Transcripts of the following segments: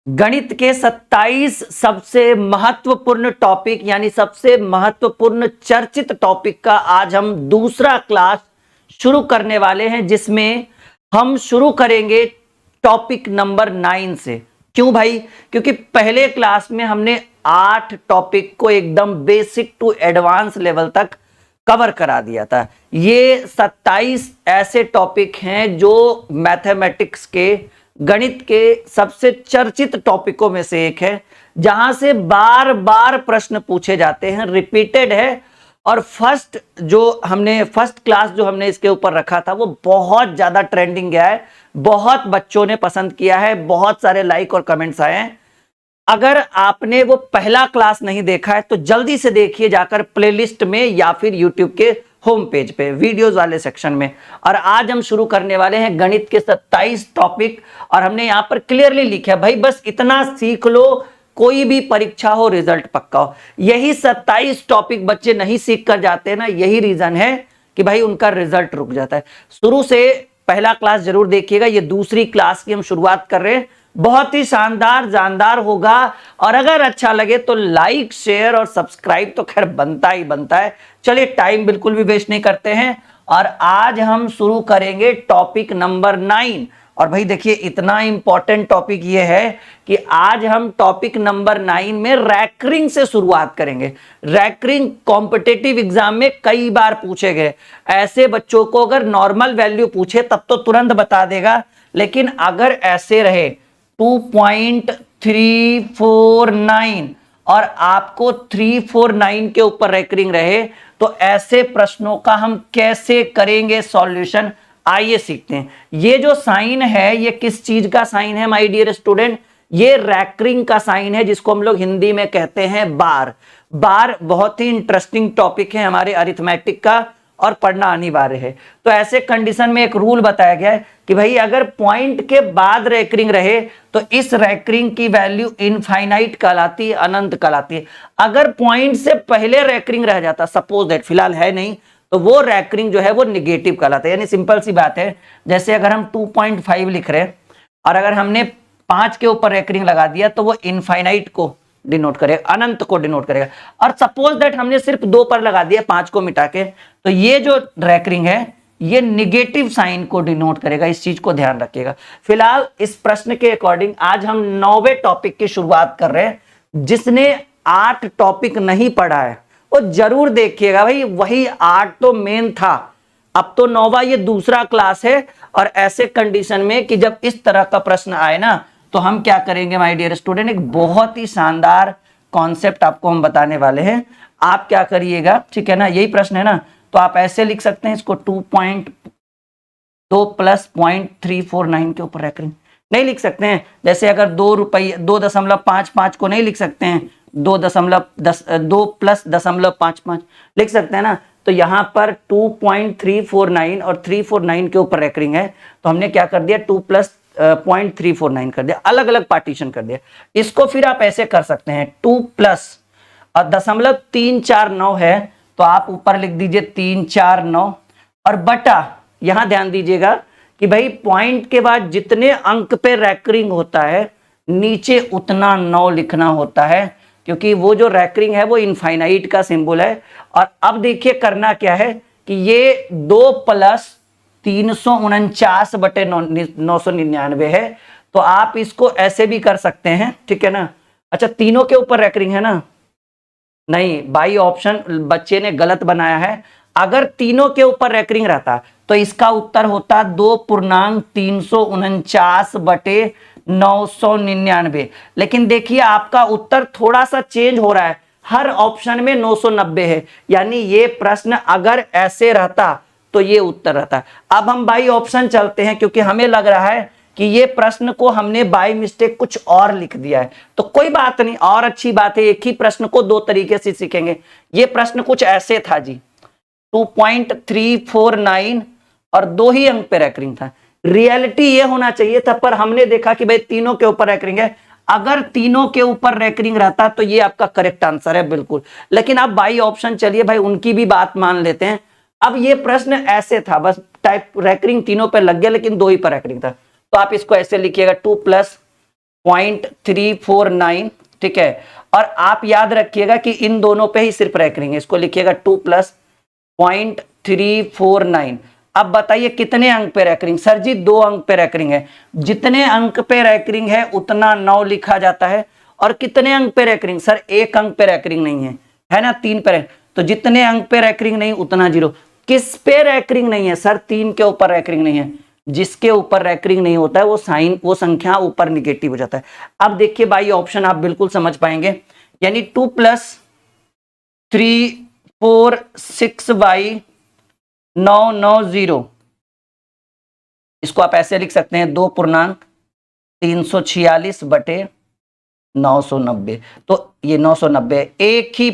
गणित के 27 सबसे महत्वपूर्ण टॉपिक यानी सबसे महत्वपूर्ण चर्चित टॉपिक का आज हम दूसरा क्लास शुरू करने वाले हैं, जिसमें हम शुरू करेंगे टॉपिक नंबर 9 से। क्यों भाई? क्योंकि पहले क्लास में हमने 8 टॉपिक को एकदम बेसिक टू एडवांस लेवल तक कवर करा दिया था। ये 27 ऐसे टॉपिक हैं जो मैथमेटिक्स के, गणित के सबसे चर्चित टॉपिकों में से एक है, जहां से बार बार प्रश्न पूछे जाते हैं, रिपीटेड है। और फर्स्ट क्लास जो हमने इसके ऊपर रखा था वो बहुत ज्यादा ट्रेंडिंग गया है, बहुत बच्चों ने पसंद किया है, बहुत सारे लाइक और कमेंट्स आए हैं। अगर आपने वो पहला क्लास नहीं देखा है तो जल्दी से देखिए जाकर प्लेलिस्ट में या फिर यूट्यूब के होम पेज पे वीडियोस वाले सेक्शन में। और आज हम शुरू करने वाले हैं गणित के 27 टॉपिक, और हमने यहां पर क्लियरली लिखा है भाई बस इतना सीख लो, कोई भी परीक्षा हो रिजल्ट पक्का हो। यही 27 टॉपिक बच्चे नहीं सीख कर जाते ना, यही रीजन है कि भाई उनका रिजल्ट रुक जाता है। शुरू से पहला क्लास जरूर देखिएगा, ये दूसरी क्लास की हम शुरुआत कर रहे हैं, बहुत ही शानदार जानदार होगा। और अगर अच्छा लगे तो लाइक शेयर और सब्सक्राइब तो खैर बनता ही बनता है। चलिए टाइम बिल्कुल भी वेस्ट नहीं करते हैं और आज हम शुरू करेंगे टॉपिक नंबर 9। और भाई देखिए इतना इंपॉर्टेंट टॉपिक ये है कि आज हम टॉपिक नंबर 9 में रैंकिंग से शुरुआत करेंगे। रैंकिंग कॉम्पिटिटिव एग्जाम में कई बार पूछे गए, ऐसे बच्चों को अगर नॉर्मल वैल्यू पूछे तब तो तुरंत बता देगा, लेकिन अगर ऐसे रहे 2.349 और आपको 349 के ऊपर रैंकिंग रहे तो ऐसे प्रश्नों का हम कैसे करेंगे सॉल्यूशन, आइए सीखते हैं। ये जो साइन है ये किस चीज का साइन है माय डियर स्टूडेंट? ये रैंकिंग का साइन है, जिसको हम लोग हिंदी में कहते हैं बार। बार बहुत ही इंटरेस्टिंग टॉपिक है हमारे अरिथमेटिक का और पढ़ना अनिवार्य है। तो ऐसे कंडीशन में एक रूल बताया गया है कि भाई अगर पॉइंट के बाद रैंकिंग रहे तो इस रैंकिंग की वैल्यू इनफाइनाइट कहलाती है, अनंत कहलाती है। अगर पॉइंट से पहले रैंकिंग रह जाता, सपोज दैट, फिलहाल है नहीं, तो वो रैंकिंग जो है वो निगेटिव कहलाता है। यानी सिंपल सी बात है, जैसे अगर हम 2.5 लिख रहे हैं और अगर हमने 5 के ऊपर रैंकिंग लगा दिया तो वो इनफाइनाइट को डिनोट करेगा, अनंत को डिनोट करेगा। और सपोज दैट हमने सिर्फ 2 पर लगा दिया 5 को मिटा के, तो ये जो रैंकिंग है ये निगेटिव साइन को डिनोट करेगा। इस चीज को ध्यान रखिएगा। फिलहाल इस प्रश्न के अकॉर्डिंग आज हम 9वें टॉपिक की शुरुआत कर रहे हैं। जिसने 8 टॉपिक नहीं पढ़ा है वो जरूर देखिएगा भाई, वही 8 तो मेन था, अब तो 9वां ये दूसरा क्लास है। और ऐसे कंडीशन में कि जब इस तरह का प्रश्न आए ना तो हम क्या करेंगे माय डियर स्टूडेंट, एक बहुत ही शानदार कॉन्सेप्ट आपको हम बताने वाले हैं। आप क्या करिएगा, ठीक है ना, यही प्रश्न है ना, तो आप ऐसे लिख सकते हैं इसको 2.2 प्लस 0.349 के ऊपर रैंकिंग नहीं लिख सकते हैं। जैसे अगर 2 रुपये 2.55 को नहीं लिख सकते हैं, 2 प्लस 0.55 लिख सकते हैं ना। तो यहां पर 2.349 और 349 के ऊपर रैंकिंग है, तो हमने क्या कर दिया 2 प्लस 0.349 कर दिया, अलग अलग पार्टीशन कर दिया। इसको फिर आप ऐसे कर सकते हैं 2 प्लस और 0.349 है तो आप ऊपर लिख दीजिए 349 और बटा, यहां ध्यान दीजिएगा कि भाई पॉइंट के बाद जितने अंक पे रैंकिंग होता है नीचे उतना 9 लिखना होता है, क्योंकि वो जो रैंकिंग है वो इनफाइनाइट का सिंबल है। और अब देखिए करना क्या है कि ये 2 प्लस 349 बटे 999 है, तो आप इसको ऐसे भी कर सकते हैं, ठीक है ना। अच्छा, तीनों के ऊपर रैंकिंग है ना? नहीं, बाई ऑप्शन बच्चे ने गलत बनाया है। अगर तीनों के ऊपर रैंकिंग रहता तो इसका उत्तर होता 2.349 बटे 999। लेकिन देखिए आपका उत्तर थोड़ा सा चेंज हो रहा है, हर ऑप्शन में 990 है, यानी ये प्रश्न अगर ऐसे रहता तो ये उत्तर रहता। अब हम बाई ऑप्शन चलते हैं, क्योंकि हमें लग रहा है कि ये प्रश्न को हमने बाय मिस्टेक कुछ और लिख दिया है। तो कोई बात नहीं, और अच्छी बात है, एक ही प्रश्न को 2 तरीके से सीखेंगे। ये प्रश्न कुछ ऐसे था जी, 2.349 और 2 ही अंक पे रैंकिंग था। रियलिटी ये होना चाहिए था, पर हमने देखा कि भाई तीनों के ऊपर रैंकिंग है। अगर तीनों के ऊपर रैंकिंग रहता तो ये आपका करेक्ट आंसर है बिल्कुल। लेकिन अब बाई ऑप्शन चलिए भाई, उनकी भी बात मान लेते हैं। अब ये प्रश्न ऐसे था, बस टाइप रैंकिंग तीनों पे लग गया लेकिन 2 ही पर रैंकिंग था, तो आप इसको ऐसे लिखिएगा 2 प्लस 0.349, ठीक है। और आप याद रखिएगा कि इन दोनों पे ही सिर्फ रैकरिंग है, इसको लिखिएगा 2 + 0.349। अब बताइए कितने अंक पे रैकरिंग? सर जी 2 अंक पे रैकरिंग है। जितने अंक पे रैकरिंग है उतना 9 लिखा जाता है। और कितने अंक पे रैकरिंग? सर 1 अंक पे रैकरिंग नहीं है ना, 3 पे। तो जितने अंक पे रैकरिंग नहीं उतना 0। किस पे रैकरिंग नहीं है? सर 3 के ऊपर रैकरिंग नहीं है। जिसके ऊपर रैकरिंग नहीं होता है वो संख्या ऊपर निगेटिव हो जाता है। अब देखिए बाई ऑप्शन आप बिल्कुल समझ पाएंगे, यानी 2 + 346/990, इसको आप ऐसे लिख सकते हैं 2.346/990। तो ये 990। एक ही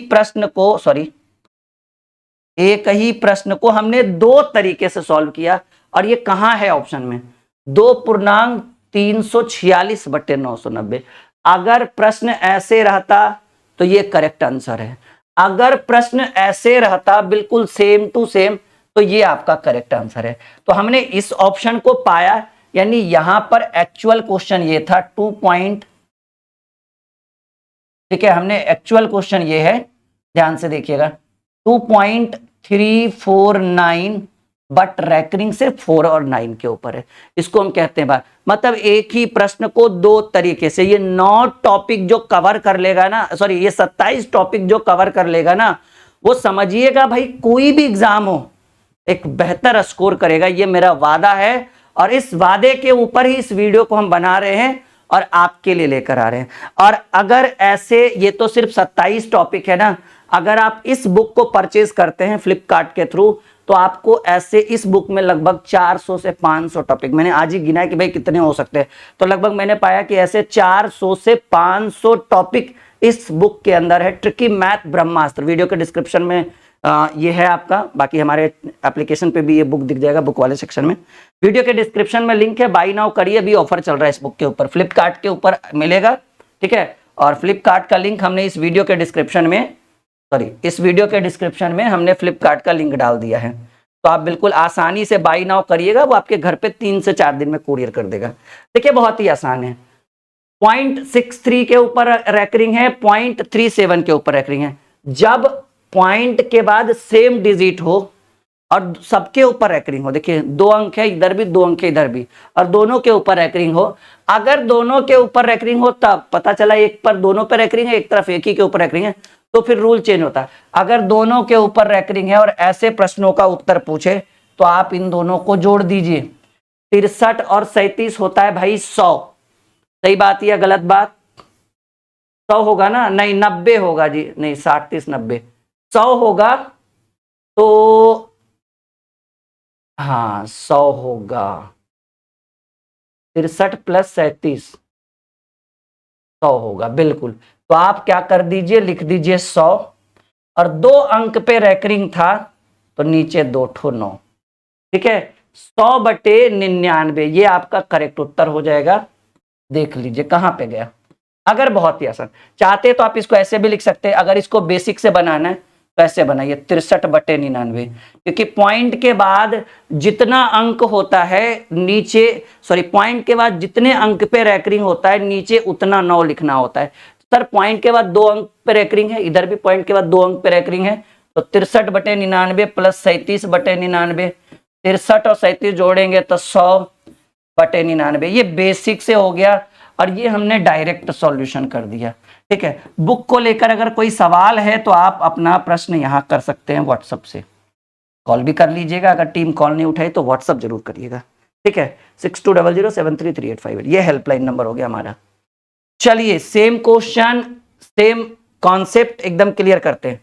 प्रश्न को हमने 2 तरीके से सॉल्व किया, और ये कहां है ऑप्शन में? 2.346/990। अगर प्रश्न ऐसे रहता तो ये करेक्ट आंसर है। अगर प्रश्न ऐसे रहता बिल्कुल सेम टू सेम तो ये आपका करेक्ट आंसर है। तो हमने इस ऑप्शन को पाया, यानी यहां पर एक्चुअल क्वेश्चन ये था 2 पॉइंट, ठीक है। हमने एक्चुअल क्वेश्चन ये है, ध्यान से देखिएगा, 2.349, बट रैकरिंग सिर्फ 4 और 9 के ऊपर है। इसको हम कहते हैं बात, मतलब एक ही प्रश्न को 2 तरीके से, ये 9 टॉपिक जो कवर कर लेगा ना, सॉरी ये 27 टॉपिक जो कवर कर लेगा ना, वो समझिएगा भाई कोई भी एग्जाम हो एक बेहतर स्कोर करेगा, ये मेरा वादा है। और इस वादे के ऊपर ही इस वीडियो को हम बना रहे हैं और आपके लिए लेकर आ रहे हैं। और अगर ऐसे, ये तो सिर्फ 27 टॉपिक है ना, अगर आप इस बुक को परचेज करते हैं फ्लिपकार्ट के थ्रू, तो आपको ऐसे इस बुक में लगभग 400 से 500 टॉपिक, मैंने आज ही गिना कि भाई कितने हो सकते हैं, तो लगभग मैंने पाया कि ऐसे 400 से 500 टॉपिक इस बुक के अंदर है। ट्रिकी मैथ ब्रह्मास्त्र, वीडियो के डिस्क्रिप्शन में ये है आपका, बाकी हमारे एप्लीकेशन पे भी ये बुक दिख जाएगा, बुक वाले सेक्शन में। वीडियो के डिस्क्रिप्शन में लिंक है, बाई नाउ करिए, अभी ऑफर चल रहा है इस बुक के ऊपर, फ्लिपकार्ट के ऊपर मिलेगा, ठीक है। और फ्लिपकार्ट का लिंक हमने इस वीडियो के डिस्क्रिप्शन में, इस वीडियो के डिस्क्रिप्शन में हमने फ्लिपकार्ट का लिंक डाल दिया है। तो आप बिल्कुल आसानी से बाई नाउ करिएगा, वो आपके घर पे 3 से 4 दिन में कुरियर कर देगा। देखिए बहुत ही आसान है। 0.63 के ऊपर रैकरिंग है, 0.37 के ऊपर रैकरिंग है। जब पॉइंट के बाद सेम डिजिट हो और सबके ऊपर रैकरिंग हो, देखिए 2 अंक है इधर भी, 2 अंक है इधर भी, और दोनों के ऊपर रैकरिंग हो, अगर दोनों के ऊपर रैकरिंग हो तब पता चला एक पर दोनों पर रैकरिंग है, एक तरफ एक ही के ऊपर रैकरिंग है, तो फिर रूल चेंज होता है। अगर दोनों के ऊपर रैकरिंग है और ऐसे प्रश्नों का उत्तर पूछे तो आप इन दोनों को जोड़ दीजिए। 63 और 37 होता है भाई 100। सही बात या गलत बात? 100 होगा ना? नहीं 90 होगा जी, नहीं 60 30 90 100 होगा, तो हाँ 100 होगा। 63 + 37 100 होगा बिल्कुल। तो आप क्या कर दीजिए, लिख दीजिए 100, और 2 अंक पे रैकरिंग था तो नीचे 2 ठो 9, ठीक है। 100/99 ये आपका करेक्ट उत्तर हो जाएगा। देख लीजिए कहां पे गया। अगर बहुत ही आसान चाहते तो आप इसको ऐसे भी लिख सकते हैं, अगर इसको बेसिक से बनाना है तो ऐसे बनाइए 63/99, क्योंकि पॉइंट के बाद जितना अंक होता है नीचे, सॉरी पॉइंट के बाद जितने अंक पे रैकरिंग होता है नीचे उतना 9 लिखना होता है। सर पॉइंट के बाद 2 अंक पे रैकरिंग है, इधर भी पॉइंट के बाद 2 अंक पे रैकरिंग है, तो 63/99 + 37/99, 63 और 37 जोड़ेंगे तो 100/99, ये बेसिक से हो गया। और ये हमने डायरेक्ट सॉल्यूशन कर दिया, ठीक है। बुक को लेकर अगर कोई सवाल है तो आप अपना प्रश्न यहां कर सकते हैं, व्हाट्सएप से कॉल भी कर लीजिएगा, अगर टीम कॉल नहीं उठाई तो व्हाट्सएप जरूर करिएगा, ठीक है। 6200733858 ये हेल्पलाइन नंबर हो गया हमारा। चलिए सेम क्वेश्चन सेम कॉन्सेप्ट एकदम क्लियर करते हैं।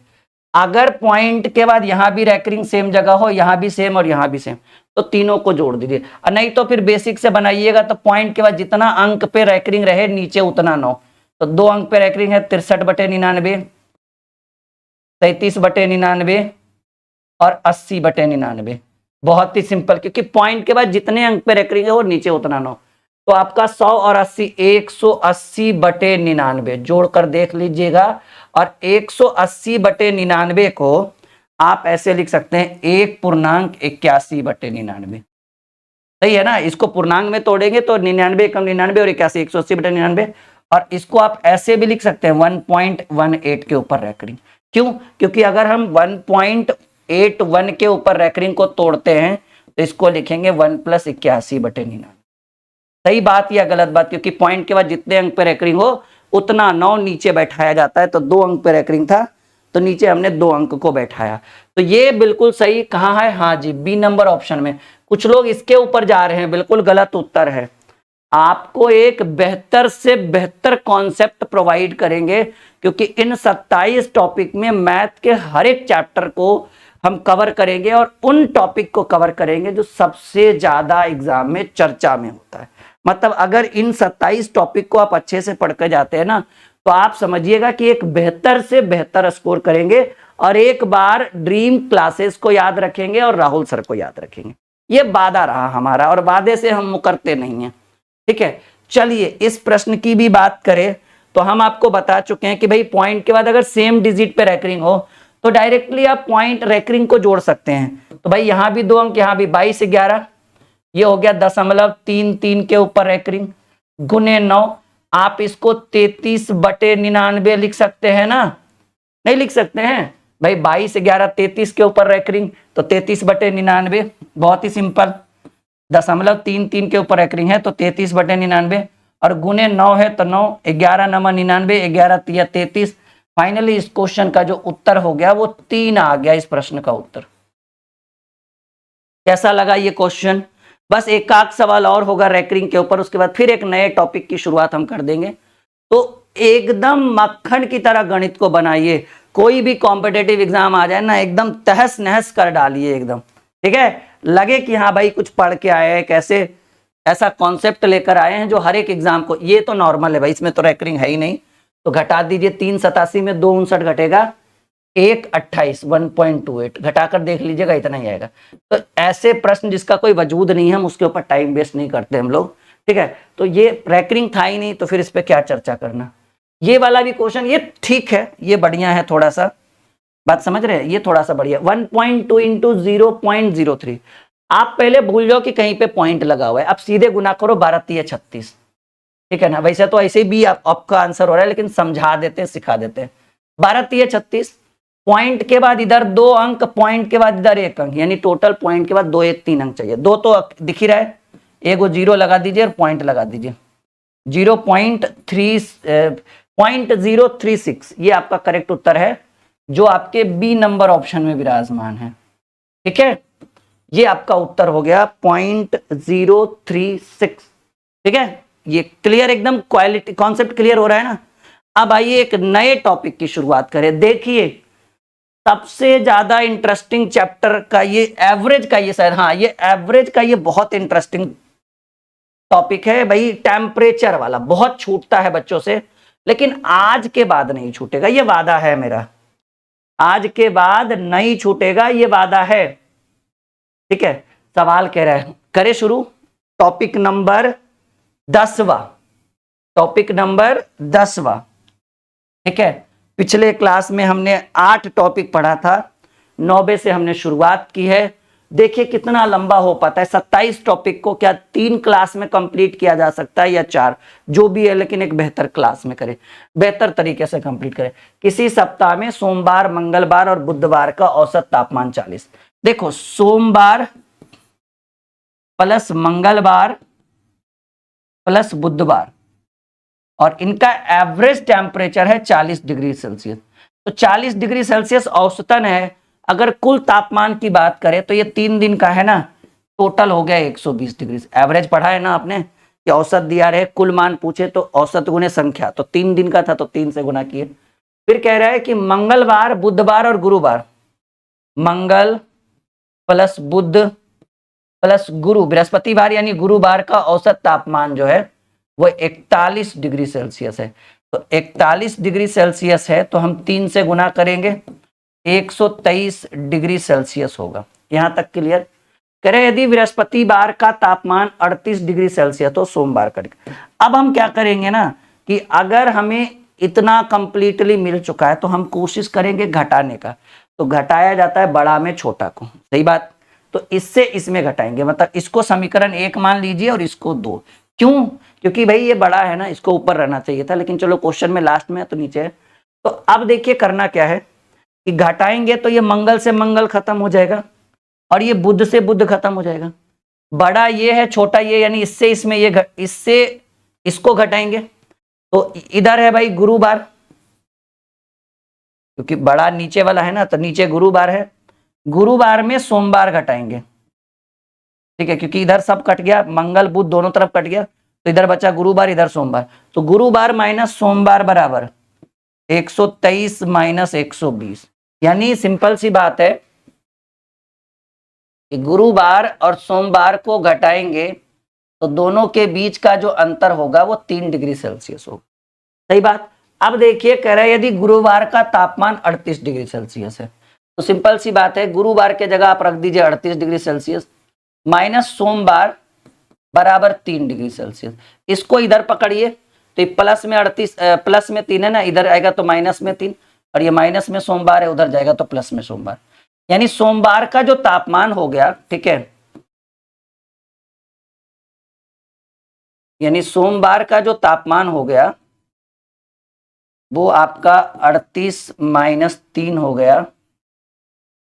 अगर पॉइंट के बाद यहां भी रैकरिंग सेम जगह हो, यहां भी सेम और यहां भी सेम, तो तीनों को जोड़ दीजिए, और नहीं तो फिर बेसिक से बनाइएगा, तो पॉइंट के बाद जितना अंक पे रैकरिंग रहे नीचे उतना 9, तो 2 अंक पे रैकरिंग है 63/99, 37/99 और 80/99। बहुत ही सिंपल, क्योंकि पॉइंट के बाद जितने अंक पे रैकरिंग है वो नीचे उतना 9, तो आपका 100 और 80 180/99 जोड़कर देख लीजिएगा। और 180/99 को आप ऐसे लिख सकते हैं 1.81/99। सही है ना। इसको पूर्णांक में तोड़ेंगे तो 99 एकम 99 और 81 180/99, और इसको आप ऐसे भी लिख सकते हैं 1.18 के ऊपर रैकरिंग। क्यों? क्योंकि अगर हम 1.81 के ऊपर रैकरिंग को तोड़ते हैं तो इसको लिखेंगे 1 + 81/99। सही बात या गलत बात? क्योंकि पॉइंट के बाद जितने अंक पे रैकरिंग हो उतना 9 नीचे बैठाया जाता है, तो 2 अंक पे रैकरिंग था तो नीचे हमने 2 अंक को बैठाया। तो ये बिल्कुल सही कहाँ है? हाँ जी, बी नंबर ऑप्शन में। कुछ लोग इसके ऊपर जा रहे हैं, बिल्कुल गलत उत्तर है। आपको एक बेहतर से बेहतर कॉन्सेप्ट प्रोवाइड करेंगे, क्योंकि इन 27 टॉपिक में मैथ के हर एक चैप्टर को हम कवर करेंगे और उन टॉपिक को कवर करेंगे जो सबसे ज्यादा एग्जाम में चर्चा में होता है। मतलब अगर इन 27 टॉपिक को आप अच्छे से पढ़ कर जाते हैं ना, तो आप समझिएगा कि एक बेहतर से बेहतर स्कोर करेंगे, और एक बार ड्रीम क्लासेस को याद रखेंगे और राहुल सर को याद रखेंगे। ये वादा रहा हमारा, और वादे से हम मुकरते नहीं हैं। ठीक है, चलिए इस प्रश्न की भी बात करें तो हम आपको बता चुके हैं कि भाई पॉइंट के बाद अगर सेम डिजिट पे रैकरिंग हो तो डायरेक्टली आप पॉइंट रैकरिंग को जोड़ सकते हैं। तो भाई यहां भी 2 अंक, यहां भी 22 11, ये हो गया 0.33 के ऊपर रैकरिंग, गुने 9। आप इसको 33/99 लिख सकते हैं ना? नहीं लिख सकते हैं भाई? 22 11 33 के ऊपर रैकरिंग, तो 33/99, बहुत ही सिंपल। 0.33 के ऊपर रैकरिंग है तो 33/99, और गुने 9 है तो 9, 11 9 99, 11 3 33। फाइनली इस क्वेश्चन का जो उत्तर हो गया वो 3 आ गया, इस प्रश्न का उत्तर। कैसा लगा ये क्वेश्चन? बस एक आध सवाल और होगा रैकरिंग के ऊपर, उसके बाद फिर एक नए टॉपिक की शुरुआत हम कर देंगे। तो एकदम मक्खन की तरह गणित को बनाइए, कोई भी कॉम्पिटेटिव एग्जाम आ जाए ना, एकदम तहस नहस कर डालिए एकदम। ठीक है, लगे कि हाँ भाई कुछ पढ़ के आए हैं, कैसे ऐसा कॉन्सेप्ट लेकर आए हैं जो हर एक एग्जाम को। ये तो नॉर्मल है भाई, इसमें तो रैकरिंग है ही नहीं, तो घटा दीजिए। 387 में 259 घटेगा, 128 1.28 घटाकर देख लीजिएगा, इतना ही आएगा। तो ऐसे प्रश्न जिसका कोई वजूद नहीं है, हम उसके ऊपर टाइम वेस्ट नहीं करते हम लोग। ठीक है, तो ये रैकरिंग था ही नहीं, तो फिर इस पे क्या चर्चा करना। ये वाला भी क्वेश्चन ये ठीक है, ये बढ़िया है, थोड़ा सा बात समझ रहे हैं, ये थोड़ा सा बढ़िया। 1.2 इंटू 0.03, आप पहले भूल जाओ कि कहीं पे पॉइंट लगा हुआ है, अब सीधे गुना करो 12 3 36। ठीक है ना? वैसे तो ऐसे भी आपका आंसर हो रहा है, लेकिन समझा देते हैं, सिखा देते हैं। 12 3 36, पॉइंट के बाद इधर 2 अंक, पॉइंट के बाद इधर 1 अंक, यानी टोटल पॉइंट के बाद 2 1 3 अंक चाहिए। 2 तो दिख ही रहा है, एक वो 0 लगा दीजिए और पॉइंट लगा दीजिए। 0.036 ये आपका करेक्ट उत्तर है, जो आपके बी नंबर ऑप्शन में विराजमान है। ठीक है, ये आपका उत्तर हो गया 0.036। ठीक है, ये क्लियर, एकदम क्वालिटी कॉन्सेप्ट क्लियर हो रहा है ना। अब आइए एक नए टॉपिक की शुरुआत करें। देखिए सबसे ज्यादा इंटरेस्टिंग चैप्टर का ये एवरेज का, ये शायद, हाँ ये एवरेज का ये बहुत इंटरेस्टिंग टॉपिक है भाई। टेम्परेचर वाला बहुत छूटता है बच्चों से, लेकिन आज के बाद नहीं छूटेगा, ये वादा है मेरा। आज के बाद नहीं छूटेगा, ये वादा है। ठीक है, सवाल कह रहा है, करे शुरू। टॉपिक नंबर 10वां, टॉपिक नंबर 10वां। ठीक है, पिछले क्लास में हमने 8 टॉपिक पढ़ा था, 9वें से हमने शुरुआत की है। देखिए कितना लंबा हो पाता है। 27 टॉपिक को क्या 3 क्लास में कंप्लीट किया जा सकता है या 4, जो भी है, लेकिन एक बेहतर क्लास में करें, बेहतर तरीके से कंप्लीट करें। किसी सप्ताह में सोमवार, मंगलवार और बुधवार का औसत तापमान 40। देखो सोमवार प्लस मंगलवार प्लस बुधवार, और इनका एवरेज टेम्परेचर है 40 डिग्री सेल्सियस। तो 40 डिग्री सेल्सियस औसतन है। अगर कुल तापमान की बात करें तो ये 3 दिन का है ना, टोटल हो गया 120 डिग्री। एवरेज पढ़ा है ना आपने कि औसत दिया रहे, कुल मान पूछे तो औसत गुने संख्या, तो 3 दिन का था तो 3 से गुना किए। फिर कह रहा है कि मंगलवार, बुधवार और गुरुवार, मंगल प्लस बुध प्लस गुरु, बृहस्पतिवार यानी गुरुवार का औसत तापमान जो है वो 41 डिग्री सेल्सियस है। तो 41 डिग्री सेल्सियस है तो हम 3 से गुना करेंगे, 123 डिग्री सेल्सियस होगा। यहां तक क्लियर? करें यदि बृहस्पतिवार का तापमान 38 डिग्री सेल्सियस तो सोमवार का। अब हम क्या करेंगे ना कि अगर हमें इतना कंप्लीटली मिल चुका है तो हम कोशिश करेंगे घटाने का। तो घटाया जाता है बड़ा में छोटा को, सही बात। तो इससे इसमें घटाएंगे, मतलब इसको समीकरण 1 मान लीजिए और इसको 2। क्यों? क्योंकि भाई ये बड़ा है ना, इसको ऊपर रहना चाहिए था, लेकिन चलो क्वेश्चन में लास्ट में है तो नीचे है। तो अब देखिए करना क्या है कि घटाएंगे तो ये मंगल से मंगल खत्म हो जाएगा और ये बुध से बुध खत्म हो जाएगा। बड़ा ये है, छोटा ये, यानी इससे इसमें ये इससे इसको घटाएंगे तो इधर है भाई गुरुवार, क्योंकि बड़ा नीचे वाला है ना, तो नीचे गुरुवार है, गुरुवार में सोमवार घटाएंगे, ठीक है, क्योंकि इधर सब कट गया, मंगल बुध दोनों तरफ कट गया, तो इधर बचा गुरुवार, इधर सोमवार, तो गुरुवार माइनस सोमवार बराबर 123 माइनस 120। यानी सिंपल सी बात है कि गुरुवार और सोमवार को घटाएंगे तो दोनों के बीच का जो अंतर होगा वो 3 डिग्री सेल्सियस होगा। सही बात। अब देखिए कह रहा है यदि गुरुवार का तापमान 38 डिग्री सेल्सियस है, तो सिंपल सी बात है गुरुवार के जगह आप रख दीजिए 38 डिग्री सेल्सियस माइनस सोमवार बराबर 3 डिग्री सेल्सियस। इसको इधर पकड़िए तो प्लस में 38 प्लस में 3 है ना, इधर आएगा तो माइनस में 3, और ये माइनस में सोमवार है, उधर जाएगा तो प्लस में सोमवार। यानी सोमवार का जो तापमान हो गया, ठीक है, यानी सोमवार का जो तापमान हो गया वो आपका 38 माइनस 3 हो गया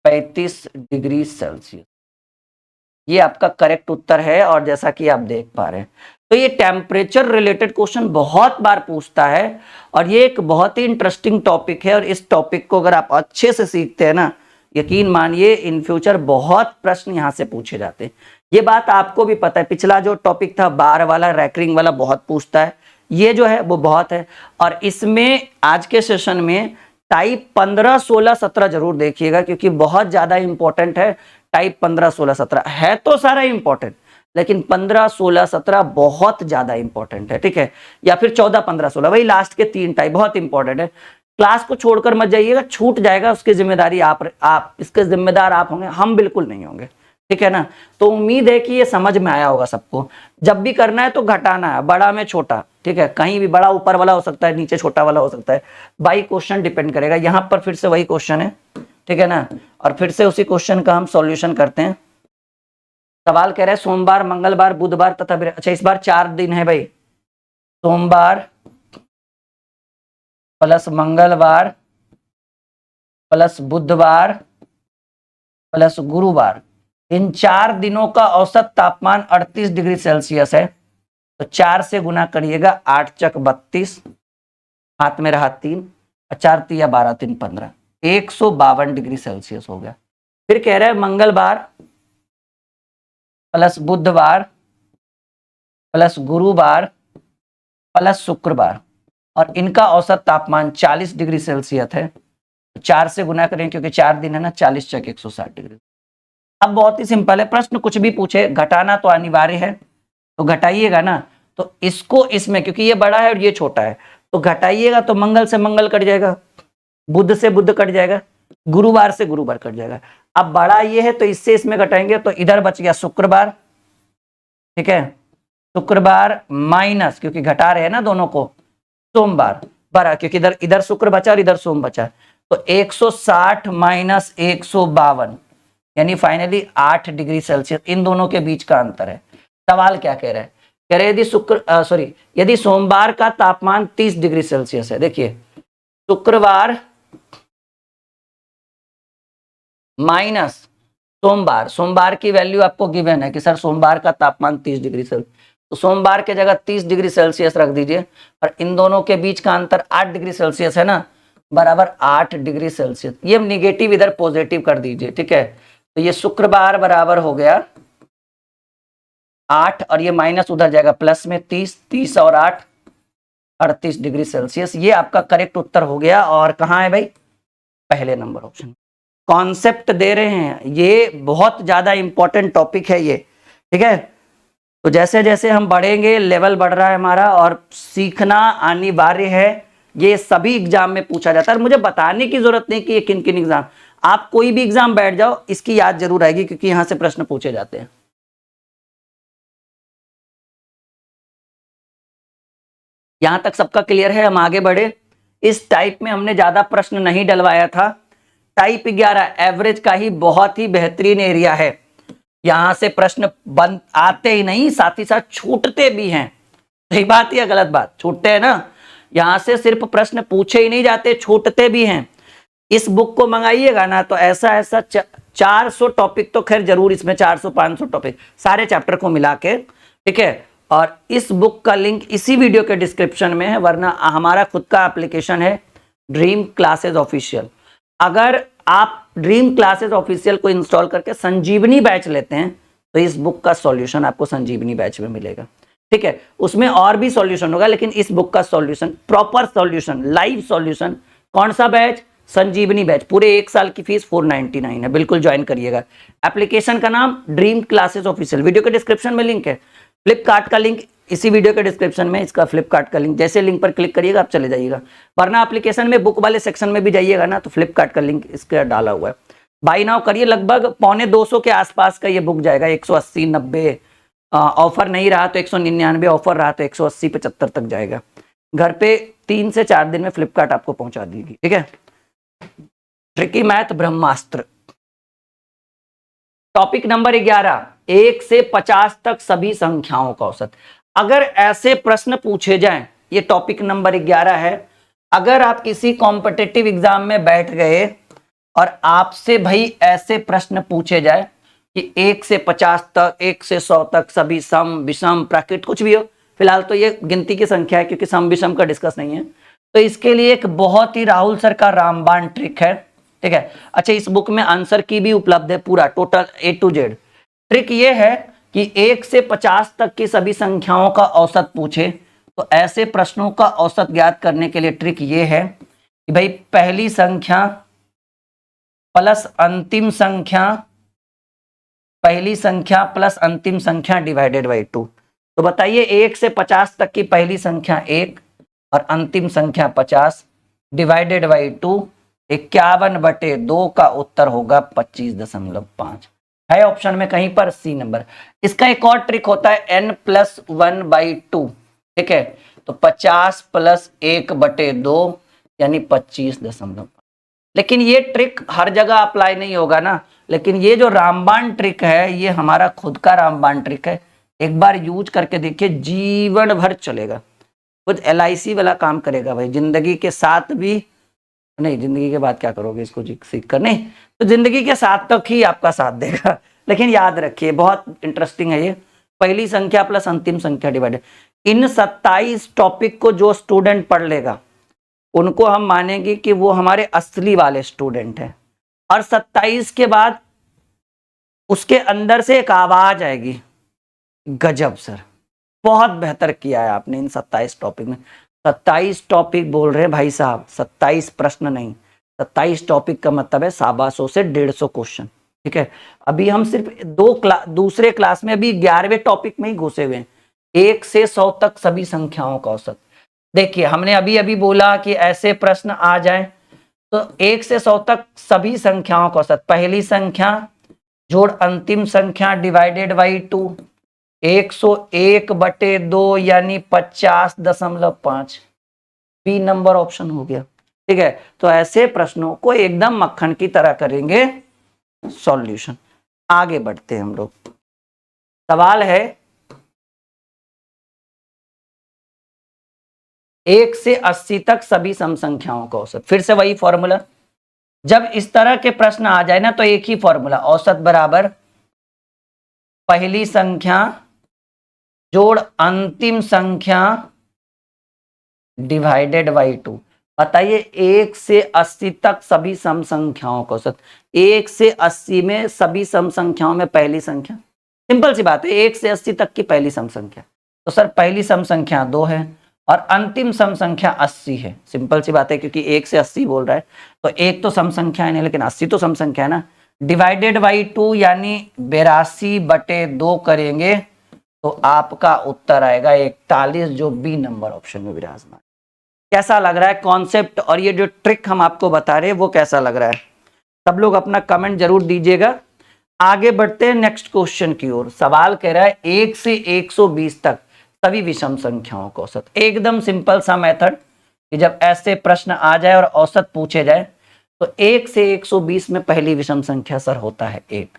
35 डिग्री सेल्सियस। ये आपका करेक्ट उत्तर है। और जैसा कि आप देख पा रहे हैं तो ये टेम्परेचर रिलेटेड क्वेश्चन बहुत बार पूछता है और ये एक बहुत ही इंटरेस्टिंग टॉपिक है, और इस टॉपिक को अगर आप अच्छे से सीखते हैं ना, यकीन मानिए इन फ्यूचर बहुत प्रश्न यहां से पूछे जाते हैं। ये बात आपको भी पता है, पिछला जो टॉपिक था बार वाला, रैंकिंग वाला, बहुत पूछता है, ये जो है वो बहुत है। और इसमें आज के सेशन में टाइप 15, 16, 17 जरूर देखिएगा, क्योंकि बहुत ज्यादा इंपॉर्टेंट है। टाइप 15, 16, 17 है तो सारा इंपॉर्टेंट, लेकिन 15, 16, 17 बहुत ज्यादा इंपॉर्टेंट है, ठीक है, या फिर 14, 15, 16, वही लास्ट के 3 टाइप बहुत इंपॉर्टेंट है। क्लास को छोड़कर मत जाइएगा, छूट जाएगा उसकी जिम्मेदारी आप इसके जिम्मेदार आप होंगे, हम बिल्कुल नहीं होंगे, ठीक है ना। तो उम्मीद है कि ये समझ में आया होगा सबको। जब भी करना है तो घटाना है, बड़ा में छोटा, ठीक है, कहीं भी बड़ा ऊपर वाला हो सकता है, नीचे छोटा वाला हो सकता है, बाई क्वेश्चन डिपेंड करेगा। यहां पर फिर से वही क्वेश्चन है, ठीक है ना, और फिर से उसी क्वेश्चन का हम सॉल्यूशन करते हैं। सवाल कह रहा है सोमवार, मंगलवार, बुधवार तथा अच्छा इस बार 4 दिन है भाई, सोमवार प्लस मंगलवार प्लस बुधवार प्लस गुरुवार, इन 4 दिनों का औसत तापमान 38 डिग्री सेल्सियस है। तो 4 से गुना करिएगा, 8 चक 32, हाथ में रहा 3, 4 तिया 12, 3 15, 152 डिग्री सेल्सियस हो गया। फिर कह रहा है मंगलवार प्लस बुधवार प्लस गुरुवार प्लस शुक्रवार, और इनका औसत तापमान 40 डिग्री सेल्सियस है। 4 से गुना करें क्योंकि 4 दिन है ना, 40 चक 160 डिग्री। अब बहुत ही सिंपल है, प्रश्न कुछ भी पूछे घटाना तो अनिवार्य है, तो घटाइएगा ना, तो इसको इसमें, क्योंकि ये बड़ा है और ये छोटा है, तो घटाइएगा तो मंगल से मंगल कट जाएगा, बुध से बुध कट जाएगा, गुरुवार से गुरुवार कट जाएगा। अब बड़ा ये है तो इससे इसमें घटाएंगे तो इधर बच गया शुक्रवार, ठीक है, शुक्रवार माइनस, क्योंकि घटा रहे हैं ना दोनों को, सोमवार बड़ा, क्योंकि इधर इधर शुक्र बचा और इधर सोम बचा, तो 160 माइनस 152, यानी फाइनली 8 डिग्री सेल्सियस इन दोनों के बीच का अंतर है। सवाल क्या कह रहा है, कह रहे यदि यदि सोमवार का तापमान 30 डिग्री सेल्सियस है, देखिए शुक्रवार माइनस सोमवार, सोमवार की वैल्यू आपको गिवन है कि सर सोमवार का तापमान 30 डिग्री सेल्सियस, तो सोमवार के जगह 30 डिग्री सेल्सियस रख दीजिए, और इन दोनों के बीच का अंतर 8 डिग्री सेल्सियस है ना, बराबर 8 डिग्री सेल्सियस। ये निगेटिव इधर पॉजिटिव कर दीजिए, ठीक है, तो ये शुक्रवार बराबर हो गया 8, और ये माइनस उधर जाएगा प्लस में 30, 30 और 8 38 डिग्री सेल्सियस। ये आपका करेक्ट उत्तर हो गया। और कहाँ है भाई, पहले नंबर ऑप्शन। कॉन्सेप्ट दे रहे हैं, ये बहुत ज्यादा इंपॉर्टेंट टॉपिक है ये, ठीक है। तो जैसे जैसे हम बढ़ेंगे, लेवल बढ़ रहा है हमारा, और सीखना अनिवार्य है। ये सभी एग्जाम में पूछा जाता है, मुझे बताने की जरूरत नहीं कि ये किन किन एग्जाम, आप कोई भी एग्जाम बैठ जाओ इसकी याद जरूर आएगी, क्योंकि यहां से प्रश्न पूछे जाते हैं। यहां तक सबका क्लियर है, हम आगे बढ़े। इस टाइप में हमने ज्यादा प्रश्न नहीं डलवाया था। टाइप 11 एवरेज का ही बहुत ही बेहतरीन एरिया है। यहां से प्रश्न बंद आते ही नहीं, साथ ही साथ छूटते भी हैं। सही बात या गलत बात? छूटते हैं ना, यहां से सिर्फ प्रश्न पूछे ही नहीं जाते, छूटते भी हैं। इस बुक को मंगाइएगा ना तो ऐसा ऐसा 400 टॉपिक तो खैर जरूर इसमें, 400-500 टॉपिक सारे चैप्टर को मिला के, ठीक है। और इस बुक का लिंक इसी वीडियो के डिस्क्रिप्शन में है, वरना हमारा खुद का एप्लीकेशन है ड्रीम क्लासेस ऑफिशियल। अगर आप ड्रीम क्लासेस ऑफिशियल को इंस्टॉल करके संजीवनी बैच लेते हैं तो इस बुक का सॉल्यूशन आपको संजीवनी बैच में मिलेगा, ठीक है। उसमें और भी सॉल्यूशन होगा, लेकिन इस बुक का solution, proper solution, live solution, कौन सा बैच? संजीवनी बैच। पूरे 1 साल की फीस 499 है, बिल्कुल ज्वाइन करिएगा। एप्लीकेशन का नाम ड्रीम क्लासेस ऑफिशियल, वीडियो के डिस्क्रिप्शन में लिंक है। फ्लिपकार्ट का लिंक इसी वीडियो के डिस्क्रिप्शन में, इसका फ्लिपकार्ट का लिंक, जैसे लिंक पर क्लिक करिएगा आप चले जाइएगा। वरना एप्लीकेशन में बुक वाले सेक्शन में भी जाइएगा ना तो फ्लिपकार्ट का लिंक इसका डाला हुआ है। बाई नाउ करिए, लगभग 250 के आसपास का ये बुक जाएगा, 180-90 ऑफर नहीं रहा तो 199, ऑफर रहा तो 180-75 तक जाएगा। घर पे 3 से 4 दिन में फ्लिपकार्ट आपको पहुंचा देगी, ठीक है। ट्रिकी मैथ ब्रह्मास्त्र, टॉपिक नंबर 11, 1 से 50 तक सभी संख्याओं का औसत। अगर ऐसे प्रश्न पूछे जाएं, ये टॉपिक नंबर 11 है। अगर आप किसी कॉम्पिटिटिव एग्जाम में बैठ गए और आपसे भाई ऐसे प्रश्न पूछे जाए कि 1 से 50 तक, 1 से 100 तक सभी सम विषम प्राकृत कुछ भी हो, फिलहाल तो ये गिनती की संख्या है क्योंकि सम विषम का डिस्कस नहीं है, तो इसके लिए एक बहुत ही राहुल सर का रामबाण ट्रिक है, ठीक है। अच्छा, इस बुक में आंसर की भी उपलब्ध है, पूरा total A to Z। Trick ये है कि 1 से 50 तक की सभी संख्याओं का औसत पूछे तो ऐसे प्रश्नों का औसत ज्ञात करने के लिए ट्रिक ये है कि भाई पहली संख्या प्लस अंतिम संख्या, पहली संख्या प्लस अंतिम संख्या डिवाइडेड बाई 2। तो बताइए 1 से 50 तक की पहली संख्या 1 और अंतिम संख्या 50 डिवाइडेड बाई 2, 51/2 का उत्तर होगा 25.5 है ऑप्शन में कहीं पर सी नंबर। इसका एक और ट्रिक होता है n+1/2, ठीक है। तो 50 + 1/2 यानी 25.5। लेकिन ये ट्रिक हर जगह अप्लाई नहीं होगा ना, लेकिन ये जो रामबाण ट्रिक है ये हमारा खुद का रामबाण ट्रिक है। एक बार यूज करके देखिए, जीवन भर चलेगा, कुछ LIC वाला काम करेगा भाई। जिंदगी के साथ भी नहीं, जिंदगी के बाद क्या करोगे इसको सीख कर, नहीं तो जिंदगी के साथ तक ही आपका साथ देगा। लेकिन याद रखिए बहुत इंटरेस्टिंग है ये, पहली संख्या प्लस अंतिम संख्या डिवाइडेड। इन 27 टॉपिक को जो स्टूडेंट पढ़ लेगा उनको हम मानेंगे कि वो हमारे असली वाले स्टूडेंट हैं। और 27 के बाद उसके अंदर से एक आवाज आएगी, गजब सर, बहुत बेहतर किया है आपने इन 27 टॉपिक में। 27 टॉपिक बोल रहे हैं भाई साहब, 27 प्रश्न नहीं, 27 टॉपिक का मतलब है 125 से 150 क्वेश्चन, ठीक है। अभी हम सिर्फ दूसरे क्लास में अभी 11वें टॉपिक में ही घुसे हुए हैं, 1 से 100 तक सभी संख्याओं का औसत। देखिए हमने अभी अभी बोला कि ऐसे प्रश्न आ जाए तो 1 से 100 तक सभी संख्याओं का औसत, पहली संख्या जोड़ अंतिम संख्या डिवाइडेड बाई 2, 101/2 यानी 50.5, बी नंबर ऑप्शन हो गया, ठीक है। तो ऐसे प्रश्नों को एकदम मक्खन की तरह करेंगे सॉल्यूशन। आगे बढ़ते हैं हम लोग। सवाल है 1 से 80 तक सभी सम संख्याओं का औसत। फिर से वही फॉर्मूला, जब इस तरह के प्रश्न आ जाए ना तो एक ही फॉर्मूला, औसत बराबर पहली संख्या जोड़ अंतिम संख्या डिवाइडेड बाई 2। बताइए 1 से 80 तक सभी सम संख्याओं का औसत। 1 से 80 में सभी सम संख्याओं में पहली संख्या, सिंपल सी बात है, 1 से 80 तक की पहली सम संख्या, तो सर पहली सम संख्या 2 है और अंतिम सम संख्या 80 है। सिंपल सी बात है, क्योंकि 1 से 80 बोल रहा है तो एक तो सम संख्या है नहीं, लेकिन 80 तो सम संख्या है ना। डिवाइडेड बाई 2 यानी 82/2 करेंगे तो आपका उत्तर आएगा 41, जो बी नंबर ऑप्शन में विराजमान। कैसा लग रहा है कॉन्सेप्ट और ये जो ट्रिक हम आपको बता रहे हैं वो कैसा लग रहा है? सब लोग अपना कमेंट जरूर दीजिएगा। आगे बढ़ते हैं नेक्स्ट क्वेश्चन की ओर। सवाल कह रहा है 1 से 120 तक सभी विषम संख्याओं का औसत। एकदम सिंपल सा मेथड कि जब ऐसे प्रश्न आ जाए और औसत पूछे जाए तो 1 से 120 में पहली विषम संख्या सर होता है 1,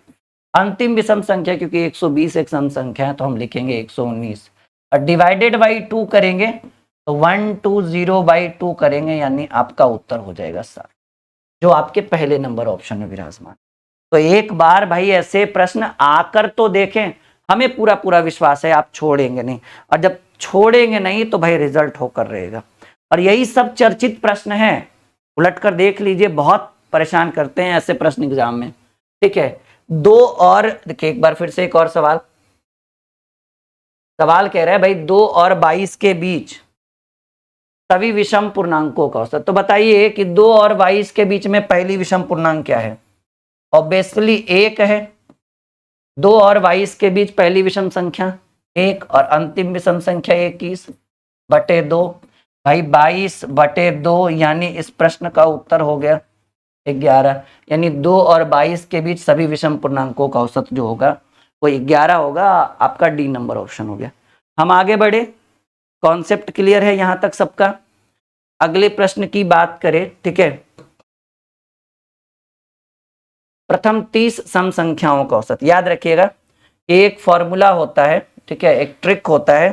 अंतिम विषम संख्या, क्योंकि 120 एक सम संख्या है तो हम लिखेंगे 119, और डिवाइडेड बाई 2 करेंगे तो 120/2 करेंगे, यानी आपका उत्तर हो जाएगा 60, जो आपके पहले नंबर ऑप्शन में विराजमान। तो एक बार भाई ऐसे प्रश्न आकर तो देखें, हमें पूरा पूरा विश्वास है आप छोड़ेंगे नहीं, और जब छोड़ेंगे नहीं तो भाई रिजल्ट होकर रहेगा। और यही सब चर्चित प्रश्न है, उलट कर देख लीजिए, बहुत परेशान करते हैं ऐसे प्रश्न एग्जाम में। ठीक है, दो और देखिए, एक बार फिर से एक और सवाल कह रहा है भाई 2 और 22 के बीच सभी विषम पूर्णांकों का औसत। तो बताइए कि 2 और 22 के बीच में पहली विषम पूर्णांक क्या है? ऑब्वियसली 1 है। 2 और 22 के बीच पहली विषम संख्या 1 और अंतिम विषम संख्या 21/2। भाई 22/2, यानी इस प्रश्न का उत्तर हो गया 11, यानी 2 और 22 के बीच सभी विषम पूर्णांकों का औसत जो होगा वो 11 होगा। आपका डी नंबर ऑप्शन हो गया। हम आगे बढ़े, कॉन्सेप्ट क्लियर है यहां तक सबका? अगले प्रश्न की बात करें, ठीक है। प्रथम 30 सम संख्याओं का औसत, याद रखिएगा एक फॉर्मूला होता है, ठीक है, एक ट्रिक होता है।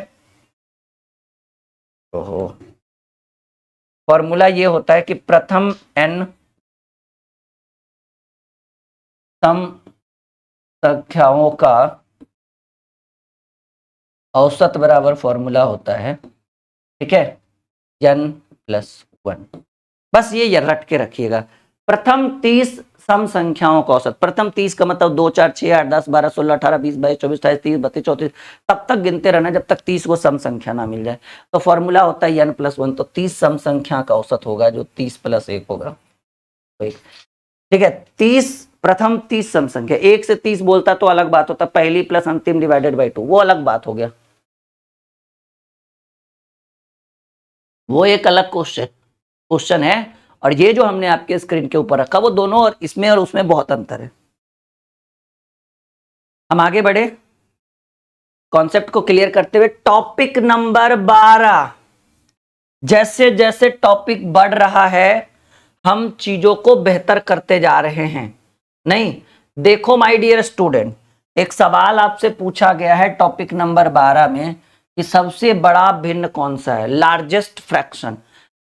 ओहो, फॉर्मूला ये होता है कि प्रथम n सम संख्याओं का औसत बराबर फॉर्मूला होता है, ठीक है, n+1। बस ये रट के रखिएगा। प्रथम 30 सम संख्याओं का औसत, प्रथम 30 का मतलब 2 4 6 8 10 12 16 18 20 22 24 28 30 32 34, तब तक गिनते रहना जब तक 30 को सम संख्या ना मिल जाए। तो फॉर्मूला होता है n+1, तो 30 सम संख्या का औसत होगा जो 30 + 1 होगा। ठीक है, 30 प्रथम 30 सम संख्या, 1 से 30 बोलता तो अलग बात होता, पहली प्लस अंतिम डिवाइडेड बाई 2, वो अलग बात हो गया, वो एक अलग क्वेश्चन है। और ये जो हमने आपके स्क्रीन के ऊपर रखा वो दोनों, और इसमें और उसमें बहुत अंतर है। हम आगे बढ़े, कॉन्सेप्ट को क्लियर करते हुए टॉपिक नंबर 12। जैसे जैसे टॉपिक बढ़ रहा है हम चीजों को बेहतर करते जा रहे हैं। नहीं, देखो माय डियर स्टूडेंट, एक सवाल आपसे पूछा गया है टॉपिक नंबर 12 में कि सबसे बड़ा भिन्न कौन सा है, लार्जेस्ट फ्रैक्शन।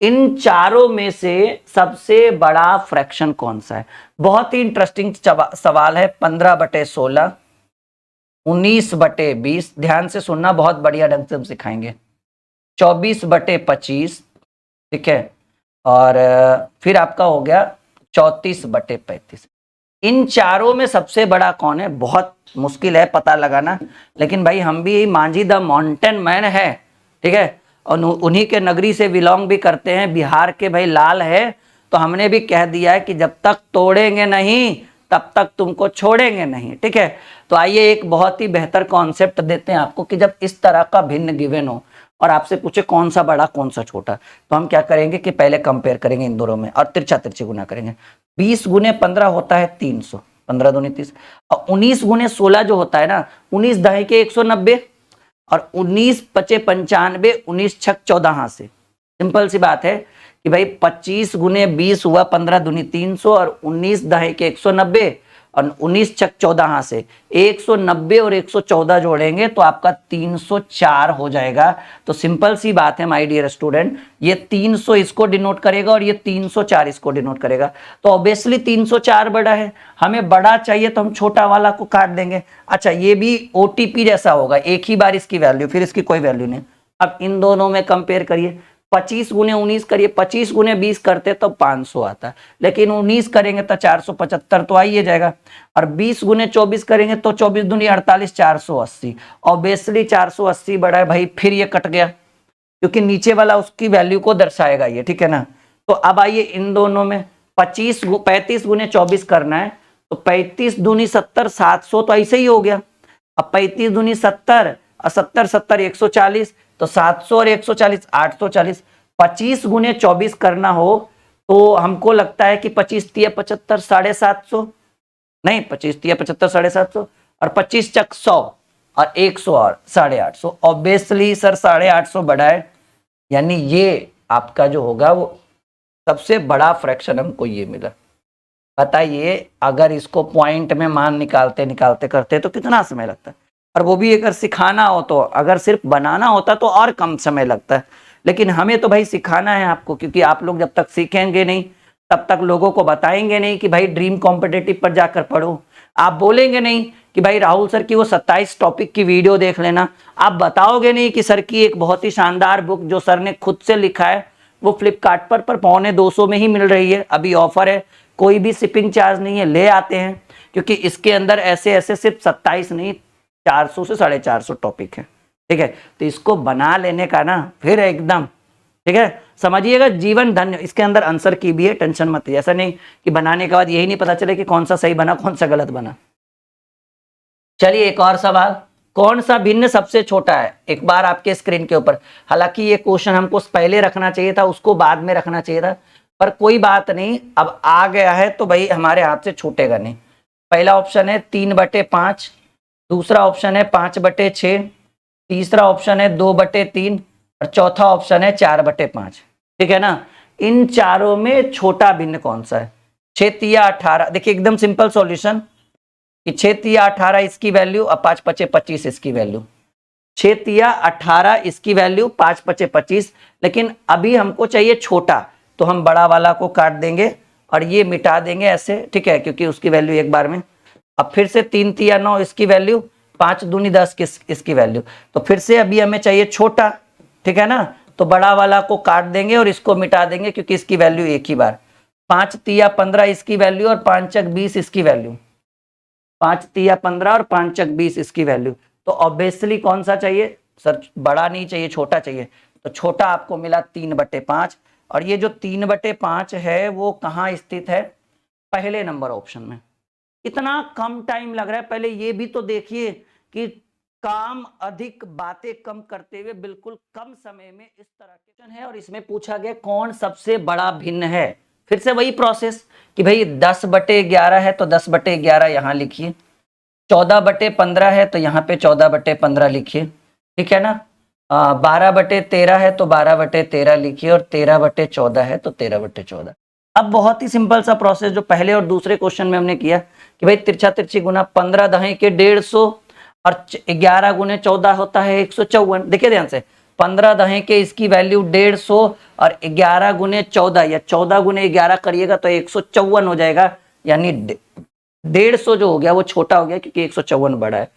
इन चारों में से सबसे बड़ा फ्रैक्शन कौन सा है? बहुत ही इंटरेस्टिंग सवाल है। 15/16, 19/20, ध्यान से सुनना, बहुत बढ़िया ढंग से हम सिखाएंगे। 24/25, ठीक है, और फिर आपका हो गया 34/35। इन चारों में सबसे बड़ा कौन है? बहुत मुश्किल है पता लगाना, लेकिन भाई हम भी मांझी द माउंटेन मैन है, ठीक है, और उन्हीं के नगरी से बिलोंग भी करते हैं, बिहार के भाई लाल है। तो हमने भी कह दिया है कि जब तक तोड़ेंगे नहीं तब तक तुमको छोड़ेंगे नहीं, ठीक है। तो आइए एक बहुत ही बेहतर कॉन्सेप्ट देते हैं आपको कि जब इस तरह का भिन्न गिवन हो और आपसे पूछे कौन सा बड़ा कौन सा छोटा, तो हम क्या करेंगे कि पहले कंपेयर करेंगे इन दोनों में और तिरछा तिरछी गुना करेंगे। 20 × 15 होता है 300, 15 दूनी 30, और 19 × 16 जो होता है ना, 19 दही के 190, और 19 × 5 = 95, 19 × 6 = 14 से। सिंपल सी बात है कि भाई 25 × 20 हुआ 15 दूनी 300, और 19 दही के 190 और 19 × 6 = 14 से 190 और 114 जोड़ेंगे तो आपका 304 हो जाएगा। तो सिंपल सी बात है माय डियर स्टूडेंट, ये 300 इसको डिनोट करेगा और ये 304 इसको डिनोट करेगा। तो ऑब्वियसली 304 बड़ा है, हमें बड़ा चाहिए तो हम छोटा वाला को काट देंगे। अच्छा, ये भी OTP जैसा होगा, एक ही बार इसकी वैल्यू, फिर इसकी कोई वैल्यू नहीं। अब इन दोनों में कंपेयर करिए, 25 × 19 करिए, 25 × 20 करते तो 500 आता, लेकिन 19 करेंगे तो 475 तो आ ही जाएगा, और 20 × 24 करेंगे तो 24 दूनी 48, 480। ऑब्वियसली 480 बड़ा है भाई, फिर ये कट गया क्योंकि नीचे वाला उसकी वैल्यू को दर्शाएगा ये, ठीक है ना। तो अब आइए इन दोनों में 35 × 24 करना है, तो 35 दूनी 70, 700 तो ऐसे ही हो गया। अब 35 दूनी 70 और 70 70 140, तो 700 और 140 840। 25 × 24 करना हो तो हमको लगता है कि 25 × 3 = 75, 750, नहीं 25 × 3 = 75, 750, और 25 × 100 और 100 और 850। ऑब्वियसली सर 850 बड़ा है, यानी ये आपका जो होगा वो सबसे बड़ा फ्रैक्शन हमको ये मिला। बताइए, अगर इसको पॉइंट में मान निकालते निकालते करते तो कितना समय लगता है, और वो भी अगर सिखाना हो तो, अगर सिर्फ बनाना होता तो और कम समय लगता है। लेकिन हमें तो भाई सिखाना है आपको, क्योंकि आप लोग जब तक सीखेंगे नहीं तब तक लोगों को बताएंगे नहीं कि भाई ड्रीम कॉम्पिटिटिव पर जाकर पढ़ो। आप बोलेंगे नहीं कि भाई राहुल सर की वो 27 टॉपिक की वीडियो देख लेना। आप बताओगे नहीं कि सर की एक बहुत ही शानदार बुक जो सर ने खुद से लिखा है वो फ्लिपकार्ट पर 250 में ही मिल रही है, अभी ऑफर है, कोई भी शिपिंग चार्ज नहीं है, ले आते हैं। क्योंकि इसके अंदर ऐसे ऐसे सिर्फ 27 नहीं 400 से 450 टॉपिक है, ठीक है। तो इसको बना लेने का ना फिर एकदम, ठीक है, समझिएगा जीवन धन्य। इसके अंदर आंसर की भी है, टेंशन मत, ऐसा नहीं कि बनाने के बाद यही नहीं पता चले कि कौन सा सही बना कौन सा गलत बना। चलिए एक और सवाल, कौन सा भिन्न सबसे छोटा है, एक बार आपके स्क्रीन के ऊपर। हालांकि ये क्वेश्चन हमको पहले रखना चाहिए था, उसको बाद में रखना चाहिए था, पर कोई बात नहीं, अब आ गया है तो भाई हमारे हाथ से छूटेगा नहीं। पहला ऑप्शन है 3/5, दूसरा ऑप्शन है 5/6, तीसरा ऑप्शन है 2/3 और चौथा ऑप्शन है 4/5, ठीक है ना। इन चारों में छोटा भिन्न कौन सा है? 6 या 18, देखिए एकदम सिंपल सॉल्यूशन कि 6 या 18 इसकी वैल्यू और 5×5 = 25 इसकी वैल्यू, 6 या 18 इसकी वैल्यू, 5×5 = 25। लेकिन अभी हमको चाहिए छोटा, तो हम बड़ा वाला को काट देंगे और ये मिटा देंगे ऐसे, ठीक है, क्योंकि उसकी वैल्यू एक बार में। अब फिर से 3 या 9 इसकी वैल्यू, 5 दूनी 10 इसकी वैल्यू, तो फिर से अभी हमें चाहिए छोटा, ठीक है ना। तो बड़ा वाला को काट देंगे और इसको मिटा देंगे क्योंकि इसकी वैल्यू एक ही बार। 5 या 15 इसकी वैल्यू और 5×20 इसकी वैल्यू, 5 या 15 और 5×20 इसकी वैल्यू। तो ऑब्वियसली कौन सा चाहिए सर? बड़ा नहीं चाहिए, छोटा चाहिए। तो छोटा आपको मिला 3/5, और ये जो 3/5 है वो कहाँ स्थित है? पहले नंबर ऑप्शन में। इतना कम टाइम लग रहा है, पहले ये भी तो देखिए कि काम अधिक बातें कम करते हुए बिल्कुल कम समय में इस तरह के है। और इसमें पूछा गया कौन सबसे बड़ा भिन्न है। फिर से वही प्रोसेस कि भाई 10/11 है तो 10/11 यहां लिखिए, 14/15 है तो यहाँ पे 14/15 लिखिए, ठीक है ना। 12/13 है तो 12/13 लिखिए, और 13/14 है तो 13/14। अब बहुत ही सिंपल सा प्रोसेस जो पहले और दूसरे क्वेश्चन में हमने किया कि भाई तिरछा तिरछी गुना, 15 दहें के 150 और 11 गुने 14 होता है 154। देखिए ध्यान से, 15 दहें के इसकी वैल्यू 150 और 11 गुने 14 या 14 गुने 11 करिएगा तो 154 हो जाएगा। यानी 150 जो हो गया वो छोटा हो गया क्योंकि 154 बड़ा है।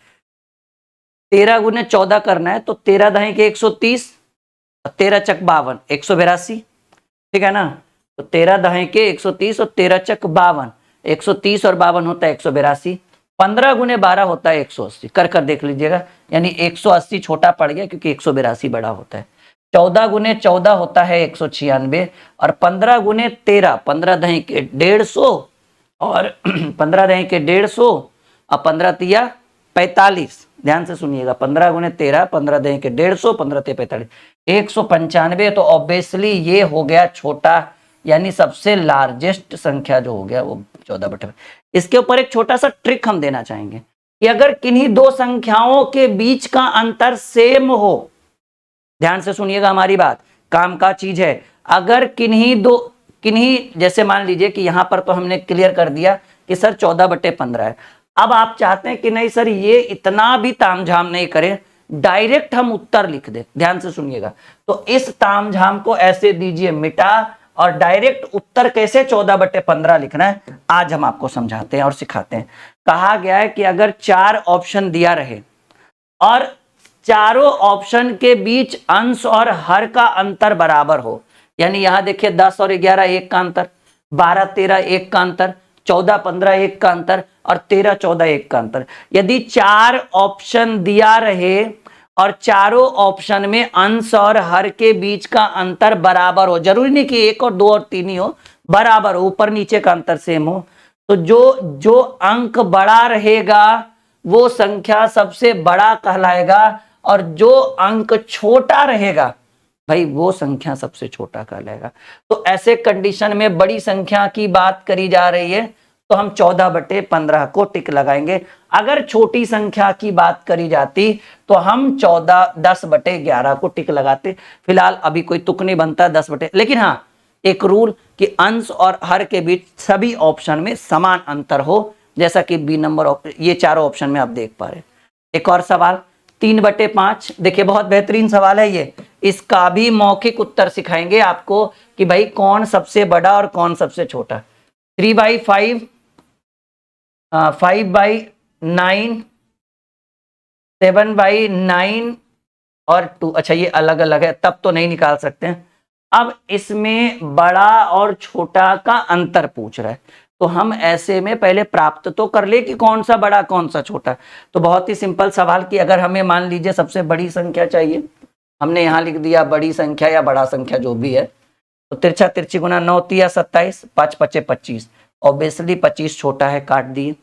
13 गुने 14 करना है तो 13 दहें के 130 और 13 चक 52, 182, ठीक है ना। तो 13 दहें के 130 और 13 चक 52, 130 और 52 होता है 182। 15 गुने 12 होता है 180, कर देख लीजिएगा, यानी 180 छोटा पड़ गया क्योंकि 182 बड़ा होता है। 14 गुने 14 होता है 196, और 15 गुने 13, 15 दहें के 150 और 15 दहें के 150 और 15 तिया 45। ध्यान से सुनिएगा, 15 गुने 13, 15 दहें के 150, 15 तिया 45, 195। तो ऑब्वियसली ये हो गया छोटा, यानी सबसे लार्जेस्ट संख्या जो हो गया वो 14/5। इसके ऊपर एक छोटा सा ट्रिक हम देना चाहेंगे कि अगर किन्हीं दो संख्याओं के बीच का अंतर सेम हो, ध्यान से सुनिएगा हमारी बात, काम का चीज है। अगर किन्हीं जैसे मान लीजिए कि यहां पर तो हमने क्लियर कर दिया कि सर 14/15 है। अब आप चाहते हैं कि नहीं सर ये इतना भी तामझाम नहीं करें, डायरेक्ट हम उत्तर लिख दें। ध्यान से सुनिएगा, तो इस तामझाम को ऐसे दीजिए मिटा, और डायरेक्ट उत्तर कैसे 14/15 लिखना है आज हम आपको समझाते हैं और सिखाते हैं। कहा गया है कि अगर 4 ऑप्शन दिया रहे और चारों ऑप्शन के बीच अंश और हर का अंतर बराबर हो, यानी यहां देखिए 10 और 11 1 का अंतर, 12 13 1 का अंतर, 14 15 1 का अंतर और 13 14 1 का अंतर। यदि 4 ऑप्शन दिया रहे और चारों ऑप्शन में अंश और हर के बीच का अंतर बराबर हो, जरूरी नहीं कि 1 और 2 और 3 ही हो, बराबर हो, ऊपर नीचे का अंतर सेम हो, तो जो अंक बड़ा रहेगा वो संख्या सबसे बड़ा कहलाएगा, और जो अंक छोटा रहेगा भाई वो संख्या सबसे छोटा कहलाएगा। तो ऐसे कंडीशन में बड़ी संख्या की बात करी जा रही है तो हम 14/15 को टिक लगाएंगे। अगर छोटी संख्या की बात करी जाती तो हम 10/11 को टिक लगाते। फिलहाल अभी कोई तुक नहीं बनता 10/, लेकिन हाँ एक रूल कि अंश और हर के बीच सभी ऑप्शन में समान अंतर हो, जैसा कि बी नंबर ये चारों ऑप्शन में आप देख पा रहे हैं। एक और सवाल 3/5, देखिए बहुत बेहतरीन सवाल है ये, इसका भी मौखिक उत्तर सिखाएंगे आपको कि भाई कौन सबसे बड़ा और कौन सबसे छोटा। 3/5, 5/9, 7/9 और 2, अच्छा ये अलग अलग है तब तो नहीं निकाल सकते हैं। अब इसमें बड़ा और छोटा का अंतर पूछ रहा है, तो हम ऐसे में पहले प्राप्त तो कर ले कि कौन सा बड़ा कौन सा छोटा। तो बहुत ही सिंपल सवाल कि अगर हमें मान लीजिए सबसे बड़ी संख्या चाहिए, हमने यहाँ लिख दिया बड़ी संख्या या बड़ा संख्या जो भी है, तो तिरछा तिरछी गुना 9 तिया 27, 5 पचे 25, ऑब्वियसली 25 छोटा है, काट दिए।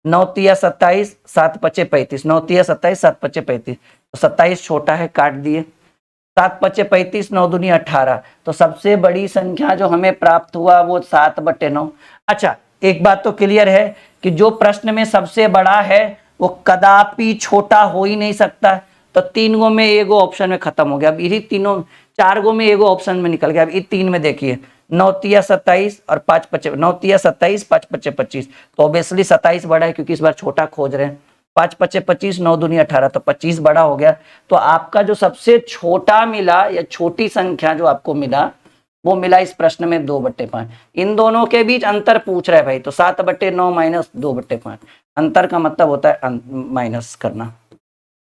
9 तिया 27, 7 पचे 35, 9 तिया 27, 7 पचे 35, तो 27 छोटा है, काट दिए। 7 पचे 35, 9 दूनी 18, तो सबसे बड़ी संख्या जो हमें प्राप्त हुआ वो 7/9। अच्छा एक बात तो क्लियर है कि जो प्रश्न में सबसे बड़ा है वो कदापि छोटा हो ही नहीं सकता, तो 3 गो में एगो ऑप्शन में खत्म हो गया। अब यही तीनों 4 गो में एगो ऑप्शन में निकल गया। अब ये 3 में देखिए 9 तिया 27 और 5 पचे 9 तिया 27, 5 पचे 25, तो ऑब्वियसली 27 बड़ा है क्योंकि इस बार छोटा खोज रहे हैं। 5 पचे 25, 9 दूनी 18, तो 25 बड़ा हो गया। तो आपका जो सबसे छोटा मिला या छोटी संख्या जो आपको मिला वो मिला इस प्रश्न में 2/5। इन दोनों के बीच अंतर पूछ रहा है भाई, तो 7/9 माइनस 2/5, अंतर का मतलब होता है माइनस करना।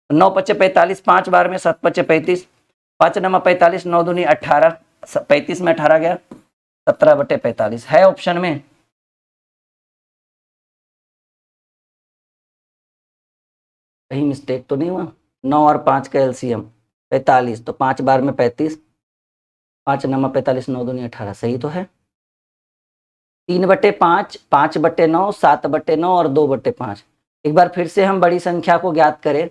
9 पचे 45, 5 बार में 7 पचे 35, 5 नमा 45, 9 दूनी 18, 35 में 18 गया, 17/45 है ऑप्शन में। कहीं मिस्टेक तो नहीं हुआ? 9 और 5 का एलसीएम 45, तो 5 बार में 35, 5 नमा 45, 9 दूनी 18, सही तो है। 3/5, 5/9, 7/9 और 2/5। एक बार फिर से हम बड़ी संख्या को ज्ञात करें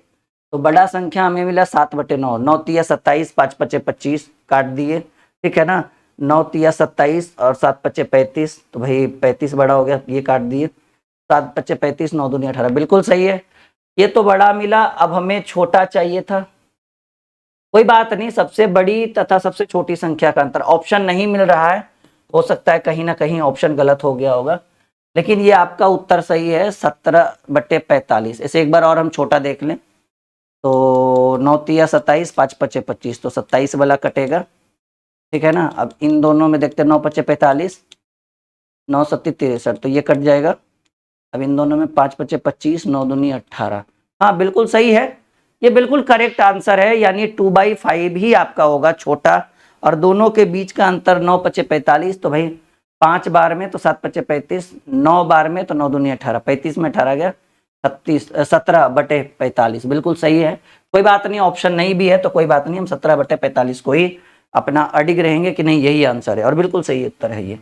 तो बड़ा संख्या हमें मिला 7/9, 9 तिया 27, 5 पचे 25, काट दिए, ठीक है ना। 9 तिया 27 और 7 पचे 35, तो भाई 35 बड़ा हो गया, ये काट दिए। 7 पचे 35, 9 दूनी 18, बिल्कुल सही है। ये तो बड़ा मिला, अब हमें छोटा चाहिए था। कोई बात नहीं, सबसे बड़ी तथा सबसे छोटी संख्या का अंतर ऑप्शन नहीं मिल रहा है, हो सकता है कहीं ना कहीं ऑप्शन गलत हो गया होगा, लेकिन ये आपका उत्तर सही है 17/45। इसे एक बार और हम छोटा देख लें तो 9 तिया 27, 5 पचे 25, तो 27 वाला कटेगा, ठीक है ना। अब इन दोनों में देखते हैं 9 पचे 45, 9 सत्ती 63, तो ये कट जाएगा। अब इन दोनों में 5 पचे 25, 9 दूनी 18, हाँ बिल्कुल सही है, ये बिल्कुल करेक्ट आंसर है, यानी 2/5 ही आपका होगा छोटा, और दोनों के बीच का अंतर 9 पचे 45, तो भाई 5 बार में तो 7 पचे 35, 9 बार में तो 9 दूनी 18, 35 में 18 गया, 17/45, बिल्कुल सही है। कोई बात नहीं, ऑप्शन नहीं भी है तो कोई बात नहीं, हम 17/45 को ही अपना अडिग रहेंगे कि नहीं यही आंसर है, और बिल्कुल सही उत्तर है ये।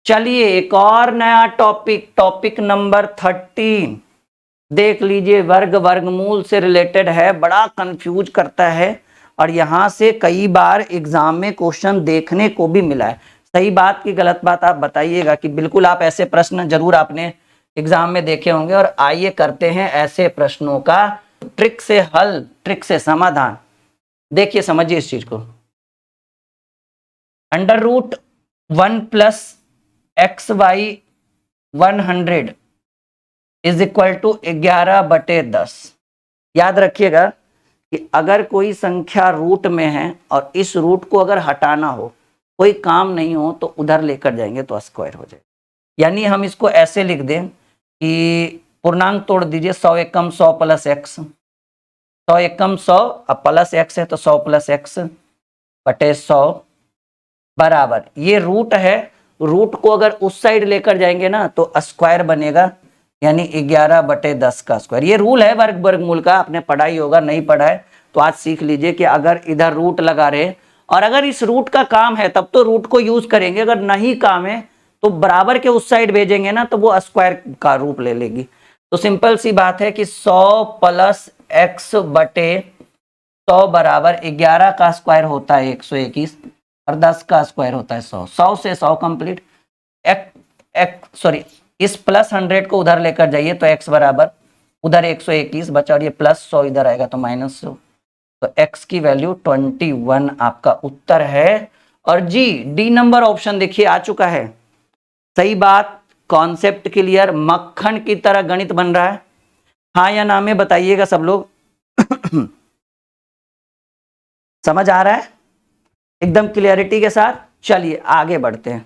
चलिए एक और नया टॉपिक नंबर 13 देख लीजिए, वर्गमूल से रिलेटेड है, बड़ा कंफ्यूज करता है, और यहां से कई बार एग्जाम में क्वेश्चन देखने को भी मिला है। सही बात की गलत बात आप बताइएगा कि बिल्कुल आप ऐसे प्रश्न जरूर आपने एग्जाम में देखे होंगे, और आइए करते हैं ऐसे प्रश्नों का ट्रिक से हल, ट्रिक से समाधान। देखिए समझिए इस चीज को, √1 + xy 100 = 11/10। याद रखिएगा कि अगर कोई संख्या रूट में है और इस रूट को अगर हटाना हो, कोई काम नहीं हो, तो उधर लेकर जाएंगे तो स्क्वायर हो जाएगा। यानी हम इसको ऐसे लिख दें कि पूर्णांक तोड़ दीजिए, 100 एकम 100 + x, 100 एकम 100, अब प्लस x है तो 100 + x बटे 100 बराबर, ये रूट है, रूट को अगर उस साइड लेकर जाएंगे ना तो स्क्वायर बनेगा, यानी 11/10 का स्क्वायर। ये रूल है वर्गमूल का, आपने पढ़ा ही होगा, नहीं पढ़ा है तो आज सीख लीजिए कि अगर इधर रूट लगा रहे और अगर इस रूट का काम है तब तो रूट को यूज करेंगे, अगर नहीं काम है तो बराबर के उस साइड भेजेंगे ना तो वो स्क्वायर का रूप ले लेगी। तो सिंपल सी बात है कि 100 + x बटे 100 बराबर 11 का स्क्वायर होता है 121, और 10 का स्क्वायर होता है 100। 100 से 100 कंप्लीट, इस +100 को उधर लेकर जाइए तो x बराबर उधर 121 बचा, और ये +100 इधर आएगा तो -100, तो x की वैल्यू 21 आपका उत्तर है। और जी डी नंबर ऑप्शन देखिए आ चुका है। सही बात, कॉन्सेप्ट क्लियर, मक्खन की तरह गणित बन रहा है। हाँ या ना में बताइएगा सब लोग। समझ आ रहा है एकदम क्लियरिटी के साथ। चलिए आगे बढ़ते हैं।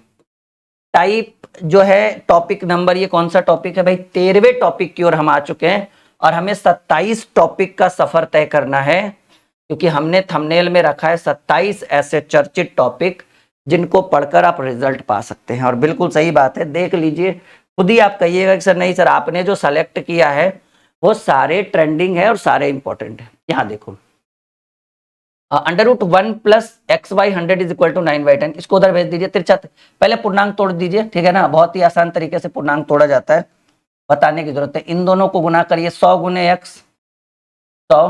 टाइप जो है टॉपिक नंबर, ये कौन सा टॉपिक है भाई? 13वें टॉपिक की ओर हम आ चुके हैं और हमें 27 टॉपिक का सफर तय करना है, क्योंकि हमने थंबनेल में रखा है 27 ऐसे चर्चित टॉपिक जिनको पढ़कर आप रिजल्ट पा सकते हैं। और बिल्कुल सही बात है, देख लीजिए, खुद ही आप कहिएगा कि सर नहीं सर आपने जो सेलेक्ट किया है वो सारे ट्रेंडिंग है और सारे इंपॉर्टेंट है। यहां देखो, √1 plus x by 100 is equal to 9/10, इसको उधर भेज दीजिए। तिरछा पहले पूर्णांक तोड़ दीजिए, ठीक है ना, बहुत ही आसान तरीके से पूर्णांक तोड़ा जाता है, बताने की जरूरत है। इन दोनों को गुना करिए, 100 गुने एक्स 100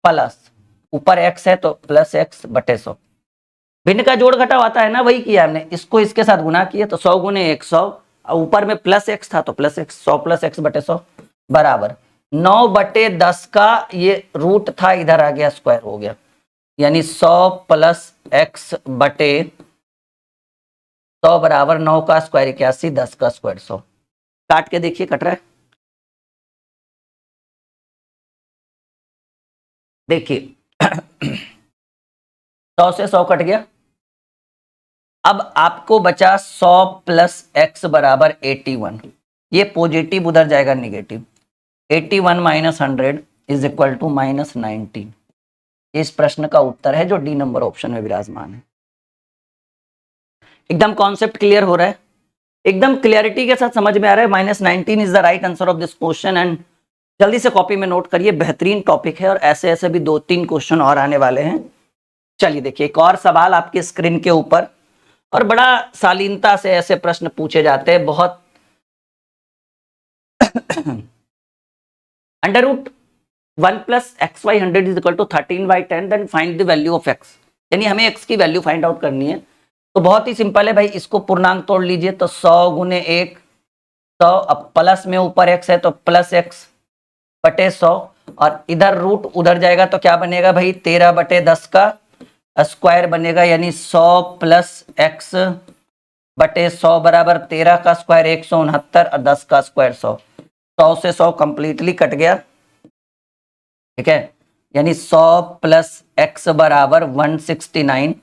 प्लस ऊपर एक्स है तो प्लस एक्स बटे 100, भिन्न का जोड़ घटाव आता है ना, वही किया हमने, इसको इसके साथ गुना किया तो 100 गुने 100, ऊपर में प्लस एक्स था तो प्लस एक्स, 100 प्लस एक्स बटे 100 बराबर 9/10 का ये रूट था, इधर आ गया स्क्वायर हो गया, यानी 100 प्लस एक्स बटे 100 बराबर 9 का स्क्वायर 81, 10 का स्क्वायर 100। काट के देखिए कट रहा है, देखिए 100 से 100 कट गया। अब आपको बचा 100 प्लस एक्स बराबर 81, ये पॉजिटिव उधर जाएगा negative, 81 minus 100 is equal to minus 90। इस प्रश्न का उत्तर है जो डी नंबर ऑप्शन में विराजमान है। एकदम कॉन्सेप्ट क्लियर हो रहा है, एकदम क्लियरिटी के साथ समझ में आ रहा है। -19 is the right answer of this question. And जल्दी से कॉपी में नोट करिए, बेहतरीन टॉपिक है और ऐसे ऐसे भी 2-3 क्वेश्चन और आने वाले हैं। चलिए देखिए एक और सवाल आपकी स्क्रीन के ऊपर, और बड़ा शालीनता से ऐसे प्रश्न पूछे जाते हैं, बहुत √1 plus x by 100 is equal to 13/10, then find the value of x, यानी हमें एक्स की वैल्यू फाइंड आउट करनी है। तो बहुत ही सिंपल है भाई, इसको पूर्णांक तोड़ लीजिए तो 100 गुने 1 100, अब प्लस में ऊपर एक्स है तो प्लस एक्स बटे 100, और इधर रूट उधर जाएगा तो क्या बनेगा भाई 13/10 का स्क्वायर बनेगा, यानी 100 प्लस एक्स बटे 100 बराबर 13 का स्क्वायर 169 और 10 का स्क्वायर 100। 100 से 100 कंप्लीटली कट गया, ठीक है, यानी 100 प्लस एक्स बराबर 169।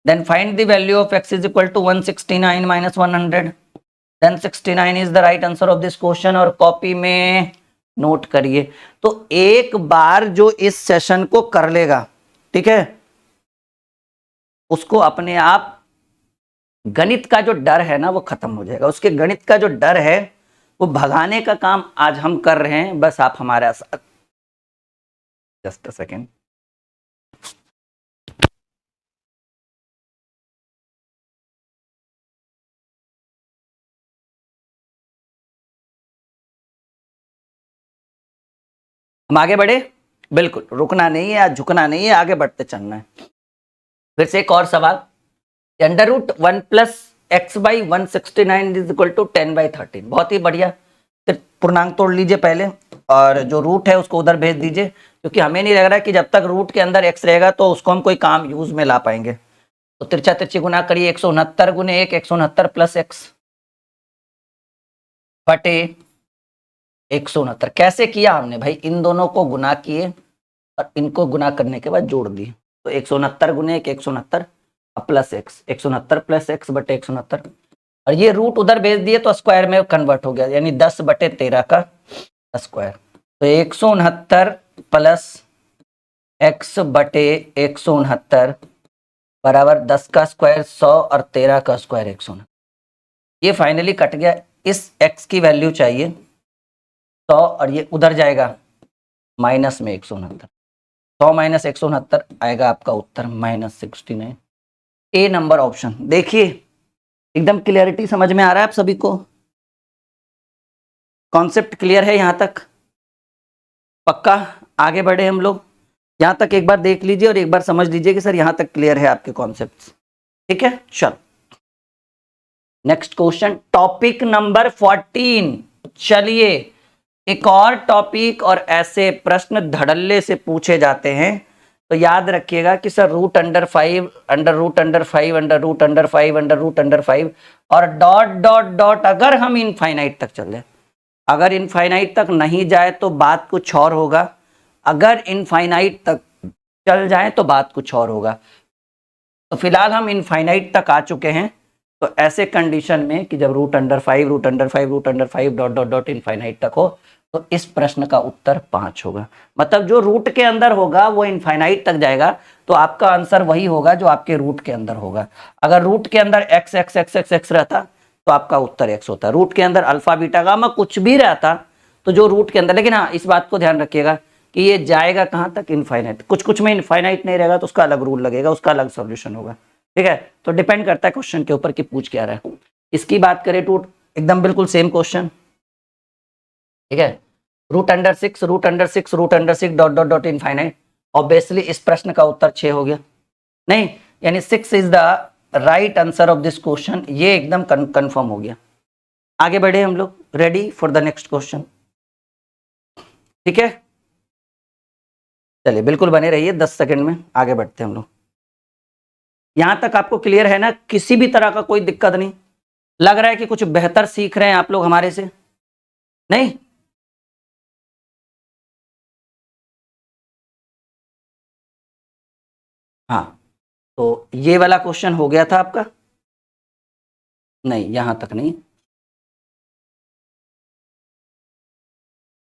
Then find the value of x is equal to 169 minus 100. Then 69 is the right answer of this question, और कॉपी में नोट करिए। तो एक बार जो इस सेशन को कर लेगा, ठीक है, उसको अपने आप गणित का जो डर है ना वो खत्म हो जाएगा। उसके गणित का जो डर है वो भगाने का काम आज हम कर रहे हैं, बस आप हमारे साथ। जस्ट अ सेकेंड, हम आगे बढ़े, बिल्कुल रुकना नहीं है, आज झुकना नहीं है, आगे बढ़ते चलना है। फिर से एक और सवाल, √1 plus x by 169 is equal to 10/13, बहुत ही बढ़िया। फिर पूर्णांक तोड़ लीजिए पहले, और जो रूट है उसको उधर भेज दीजिए, क्योंकि हमें नहीं लग रहा है कि जब तक रूट के अंदर एक्स रहेगा तो उसको हम कोई काम यूज में ला पाएंगे। तो तिरछा तिरछी गुना करिए, 169 गुने 1 169 प्लस एक्स बटे 169। कैसे किया हमने भाई, इन दोनों को गुना किए और इनको गुना करने के बाद जोड़ दिए, तो 169 गुने 1 169 प्लस एक्स, 169 प्लस एक्स बटे 169, और ये रूट उधर भेज दिए तो स्क्वायर में कन्वर्ट हो गया, यानी 10/13 का स्क्वायर। तो 169 प्लस एक्स बटे 169 बराबर 10 का स्क्वायर 100 और 13 का स्क्वायर 169। ये फाइनली कट गया, इस एक्स की वैल्यू चाहिए 100, और ये उधर जाएगा माइनस में 169, 100 माइनस 169 आएगा आपका उत्तर -69। ए नंबर ऑप्शन। देखिए एकदम क्लियरिटी समझ में आ रहा है आप सभी को, कॉन्सेप्ट क्लियर है यहां तक? पक्का आगे बढ़े हम लोग, यहां तक एक बार देख लीजिए और एक बार समझ लीजिए कि सर यहां तक क्लियर है आपके कॉन्सेप्ट्स, ठीक है। चलो नेक्स्ट क्वेश्चन, टॉपिक नंबर 14। चलिए एक और टॉपिक, और ऐसे प्रश्न धड़ल्ले से पूछे जाते हैं तो याद रखिएगा कि sir root under 5 under root under 5 under root under 5 under root under 5 और डॉट डॉट डॉट अगर हम इनफाइनाइट तक चले, अगर इनफाइनाइट तक नहीं जाए तो बात कुछ और होगा, अगर इनफाइनाइट तक चल जाए तो बात कुछ और होगा। तो फिलहाल हम इनफाइनाइट तक आ चुके हैं, तो ऐसे कंडीशन में कि जब root under 5 root under 5 root under 5 dot dot dot infinite तक हो तो इस प्रश्न का उत्तर 5 होगा। मतलब जो रूट के अंदर होगा वो इनफाइनाइट तक जाएगा, तो आपका आंसर वही होगा जो आपके रूट के अंदर होगा। अगर रूट के अंदर x x x x x रहता तो आपका उत्तर एक्स होता। रूट के अंदर अल्फा बीटा गामा कुछ भी रहता तो जो रूट के अंदर, लेकिन हाँ इस बात को ध्यान रखिएगा कि ये जाएगा कहाँ तक, इनफाइनाइट। कुछ कुछ में इनफाइनाइट नहीं रहेगा तो उसका अलग रूल लगेगा, उसका अलग सॉल्यूशन होगा। ठीक है, तो डिपेंड करता है क्वेश्चन के ऊपर कि पूछ क्या रहा है। इसकी बात करें तो एकदम बिल्कुल सेम क्वेश्चन, ठीक है, root under 6 root under 6 root under 6 dot dot dot infinite. Obviously इस प्रश्न का उत्तर 6 हो गया, नहीं यानी 6 is the right answer of this question, ये एकदम कंफर्म हो गया। आगे बढ़े हम लोग, ready for the next question. ठीक है, चलिए बिल्कुल बने रहिए, 10 सेकंड में आगे बढ़ते हैं हम लोग। यहां तक आपको क्लियर है ना, किसी भी तरह का कोई दिक्कत नहीं? लग रहा है कि कुछ बेहतर सीख रहे हैं आप लोग हमारे से? नहीं, हाँ तो ये वाला क्वेश्चन हो गया था आपका? नहीं, यहां तक नहीं,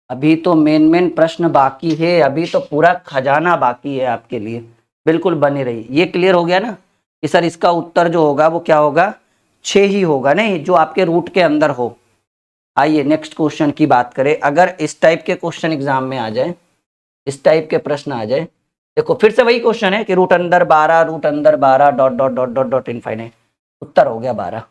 अभी तो मेन प्रश्न बाकी है, अभी तो पूरा खजाना बाकी है आपके लिए। बिल्कुल बने रहिए। ये क्लियर हो गया ना कि सर इसका उत्तर जो होगा वो क्या होगा, 6 ही होगा, नहीं जो आपके रूट के अंदर हो। आइए नेक्स्ट क्वेश्चन की बात करें। अगर इस टाइप के क्वेश्चन एग्जाम में आ जाए, इस टाइप के प्रश्न आ जाए, देखो फिर से वही क्वेश्चन है कि रूट अंदर 12 रूट अंदर 12 dot dot dot dot dot infinite, उत्तर हो गया 12।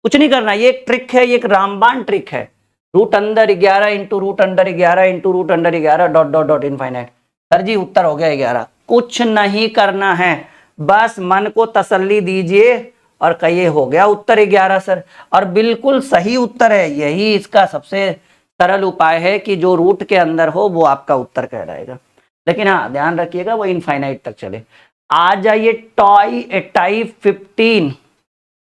कुछ नहीं करना, ये एक ट्रिक है, ये एक रामबाण ट्रिक है। रूट अंदर 11 into root under 11 into root under 11 dot dot dot infinite. Sir जी उत्तर हो गया 11। कुछ नहीं करना है, बस मन को तसल्ली दीजिए और कहिए हो गया उत्तर 11 सर, और बिल्कुल सही उत्तर है। यही इसका सबसे सरल उपाय है कि जो रूट के अंदर हो वो आपका उत्तर कहलाएगा। लेकिन हाँ ध्यान रखिएगा वो इनफाइनाइट तक चले। आ जाइए टाइप 15।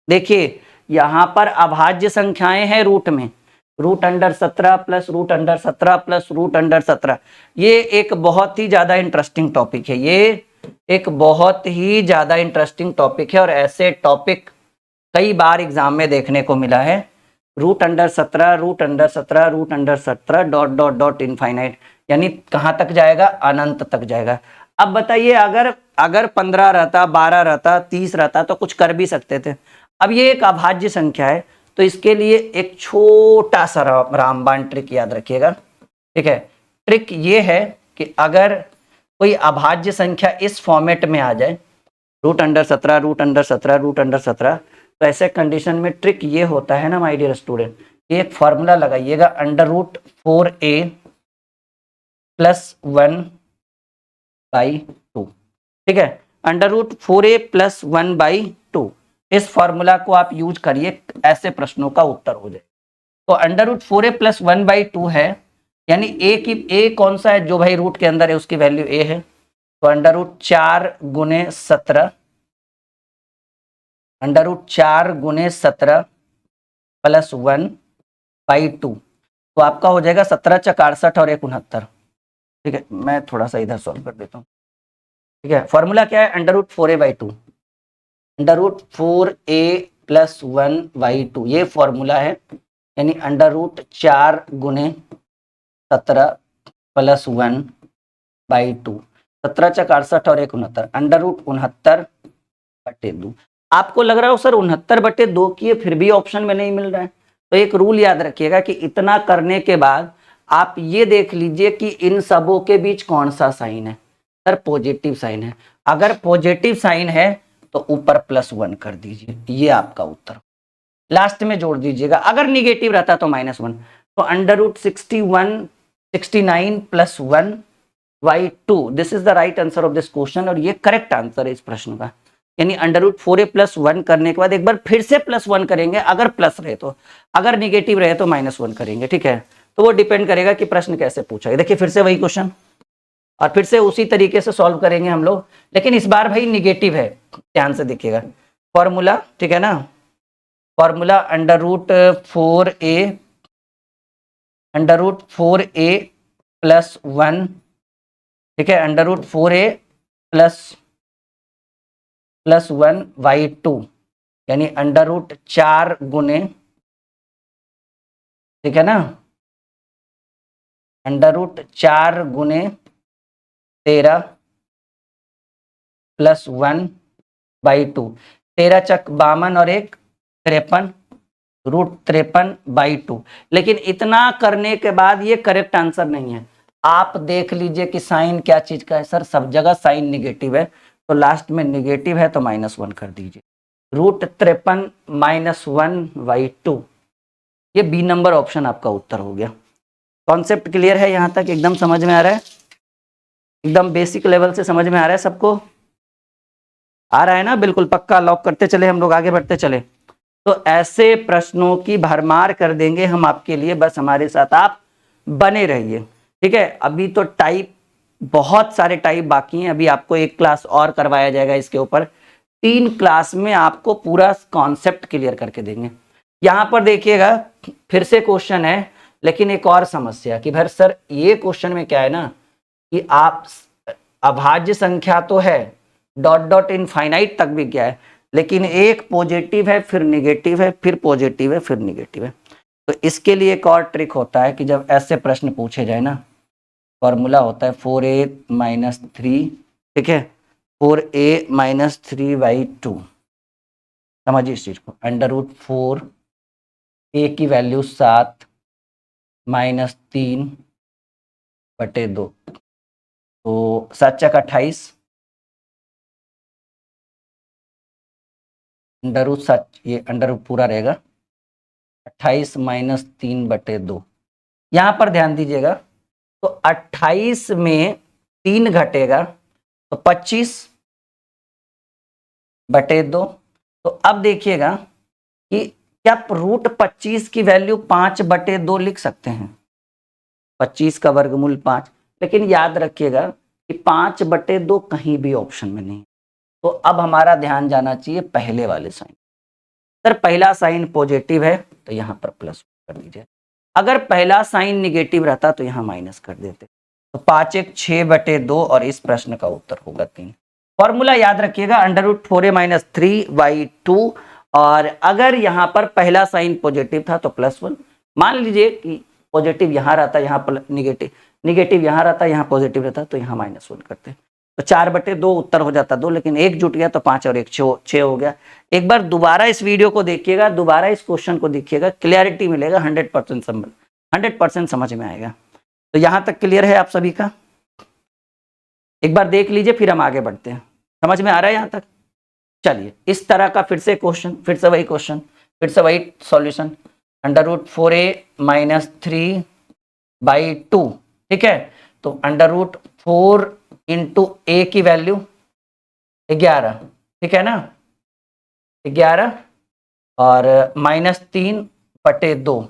देखिए यहां पर अभाज्य संख्याएं हैं रूट में, root under 17 plus root under 17 plus root under 17। ये एक बहुत ही ज्यादा इंटरेस्टिंग टॉपिक है, ये एक बहुत ही ज्यादा इंटरेस्टिंग टॉपिक है, और ऐसे टॉपिक कई बार एग्जाम में देखने को मिला है। Root under 17 root under 17 root under 17 dot dot dot infinite, यानी कहां तक जाएगा, अनंत तक जाएगा। अब बताइए अगर 15 रहता, 12 रहता, 30 रहता तो कुछ कर भी सकते थे। अब ये एक अभाज्य संख्या है तो इसके लिए एक छोटा सा रामबाण ट्रिक याद रखिएगा। ठीक है, ट्रिक ये है कि अगर कोई अभाज्य संख्या इस फॉर्मेट में आ जाए, root under 17 root under 17 root under 17, तो ऐसे कंडीशन में ट्रिक ये होता है ना माय डियर स्टूडेंट, एक फॉर्मूला लगाइएगा अंडर रूट 4a प्लस 1/2। ठीक है, अंडर रूट 4a प्लस 1/2, इस फॉर्मूला को आप यूज करिए, ऐसे प्रश्नों का उत्तर हो जाए। तो अंडर रूट 4a प्लस 1/2 है, यानी ए कौन सा है जो भाई रूट के अंदर है उसकी वैल्यू a है, तो अंडर रूट 4 गुने 17, अंडर रूट 4 गुने 17 प्लस 1/2, तो आपका हो जाएगा 17 चक 68 और 1 69। ठीक है, मैं थोड़ा सा इधर सॉल्व कर देता हूँ। ठीक है, फॉर्मूला क्या है, under root 4a/2, under root 4a plus 1/2, ये फॉर्मूला है, यानी अंडर रूट 4 गुने 17 प्लस 1/2, 17 चक 68 और 1 69, अंडर रूट 69/2। आपको लग रहा हो सर 69/2 की फिर भी ऑप्शन में नहीं मिल रहा है, तो एक रूल याद रखिएगा कि इतना करने के बाद आप ये देख लीजिए कि इन सबों के बीच कौन सा साइन है। सर पॉजिटिव साइन है, अगर पॉजिटिव साइन है तो ऊपर +1 कर दीजिए, ये आपका उत्तर। लास्ट में जोड़ दीजिएगा, अगर निगेटिव रहता तो -1, तो under root 69 plus 1/2, this is the right answer of this question, और ये करेक्ट आंसर है इस प्रश्न का। यानी अंडर रूट 4a प्लस 1 करने के बाद एक बार फिर से +1 करेंगे, अगर प्लस रहे तो, अगर निगेटिव रहे तो -1 करेंगे। ठीक है, तो वो डिपेंड करेगा कि प्रश्न कैसे पूछा है। देखिए फिर से वही क्वेश्चन, और फिर से उसी तरीके से सॉल्व करेंगे हम लोग, लेकिन इस बार भाई निगेटिव है, ध्यान से देखिएगा फॉर्मूला, ठीक है ना। Formula under root 4a plus 1, ठीक है, अंडर रूट 4a प्लस 1/2, यानी अंडर रूट 4 गुने, ठीक है ना, अंडर रूट 4 गुने 13 प्लस 1/2, 13 चक 52 और 1 53, √53/2। लेकिन इतना करने के बाद ये करेक्ट आंसर नहीं है। आप देख लीजिए कि साइन क्या चीज का है सर, सब जगह साइन निगेटिव है, तो लास्ट में निगेटिव है तो -1 कर दीजिए। √53 -1/2, ये बी नंबर ऑप्शन आपका उत्तर हो गया। कॉन्सेप्ट क्लियर है यहां तक, एकदम समझ में आ रहा है, एकदम बेसिक लेवल से समझ में आ रहा है सबको, आ रहा है ना, बिल्कुल पक्का। लॉक करते चले हम लोग, आगे बढ़ते चले। तो ऐसे प्रश्नों की भरमार कर देंगे हम आपके लिए, बस हमारे साथ आप बने रहिए, ठीक है। अभी तो टाइप, बहुत सारे टाइप बाकी हैं, अभी आपको एक क्लास और करवाया जाएगा इसके ऊपर, 3 क्लास में आपको पूरा कॉन्सेप्ट क्लियर करके देंगे। यहां पर देखिएगा फिर से क्वेश्चन है, लेकिन एक और समस्या कि भाई सर ये क्वेश्चन में क्या है ना कि आप अभाज्य संख्या तो है, डॉट डॉट इनफाइनाइट तक भी क्या है, लेकिन एक पॉजिटिव है फिर निगेटिव है फिर पॉजिटिव है फिर निगेटिव है। तो इसके लिए एक और ट्रिक होता है कि जब ऐसे प्रश्न पूछे जाए ना, फॉर्मूला होता है 4a-3, ठीक है, 4a-3/2। समझिए इस चीज को, अंडर रूट 4, a की वैल्यू 7 -3/2, तो 7 चक 28, ये अंडर रूट पूरा रहेगा, 28 -3/2। यहां पर ध्यान दीजिएगा, तो 28 में 3 घटेगा तो 25/2। तो अब देखिएगा कि क्या √25 की वैल्यू 5/2 लिख सकते हैं, 25 का वर्गमूल 5, लेकिन याद रखिएगा कि 5/2 कहीं भी ऑप्शन में नहीं। तो अब हमारा ध्यान जाना चाहिए पहले वाले साइन। सर पहला साइन पॉजिटिव है तो यहाँ पर प्लस कर दीजिए, अगर पहला साइन निगेटिव रहता तो यहाँ माइनस कर देते। तो 5×1 6/2 और इस प्रश्न का उत्तर होगा 3। फॉर्मूला याद रखिएगा, अंडर रूट 4a-3/2, और अगर यहाँ पर पहला साइन पॉजिटिव था तो +1। मान लीजिए कि पॉजिटिव यहाँ रहता, यहाँ निगेटिव यहाँ रहता, यहाँ पॉजिटिव रहता, तो यहाँ -1 करते, तो 4/2 उत्तर हो जाता 2, लेकिन 1 जुट गया तो 5 और 1 6 हो गया। एक बार दोबारा इस वीडियो को देखिएगा, दोबारा इस क्वेश्चन को देखिएगा, क्लियरिटी मिलेगा, 100% समझ में आएगा। तो यहां तक क्लियर है आप सभी का, एक बार देख लीजिए फिर हम आगे बढ़ते हैं। समझ में आ रहा है यहां तक? चलिए इस तरह का फिर से क्वेश्चन, फिर से वही क्वेश्चन, फिर से वही सॉल्यूशन, अंडर रूट 4a-3/2, ठीक है। तो अंडर रूट 4 इंटू a की वैल्यू 11, ठीक है ना, 11 और -3/2,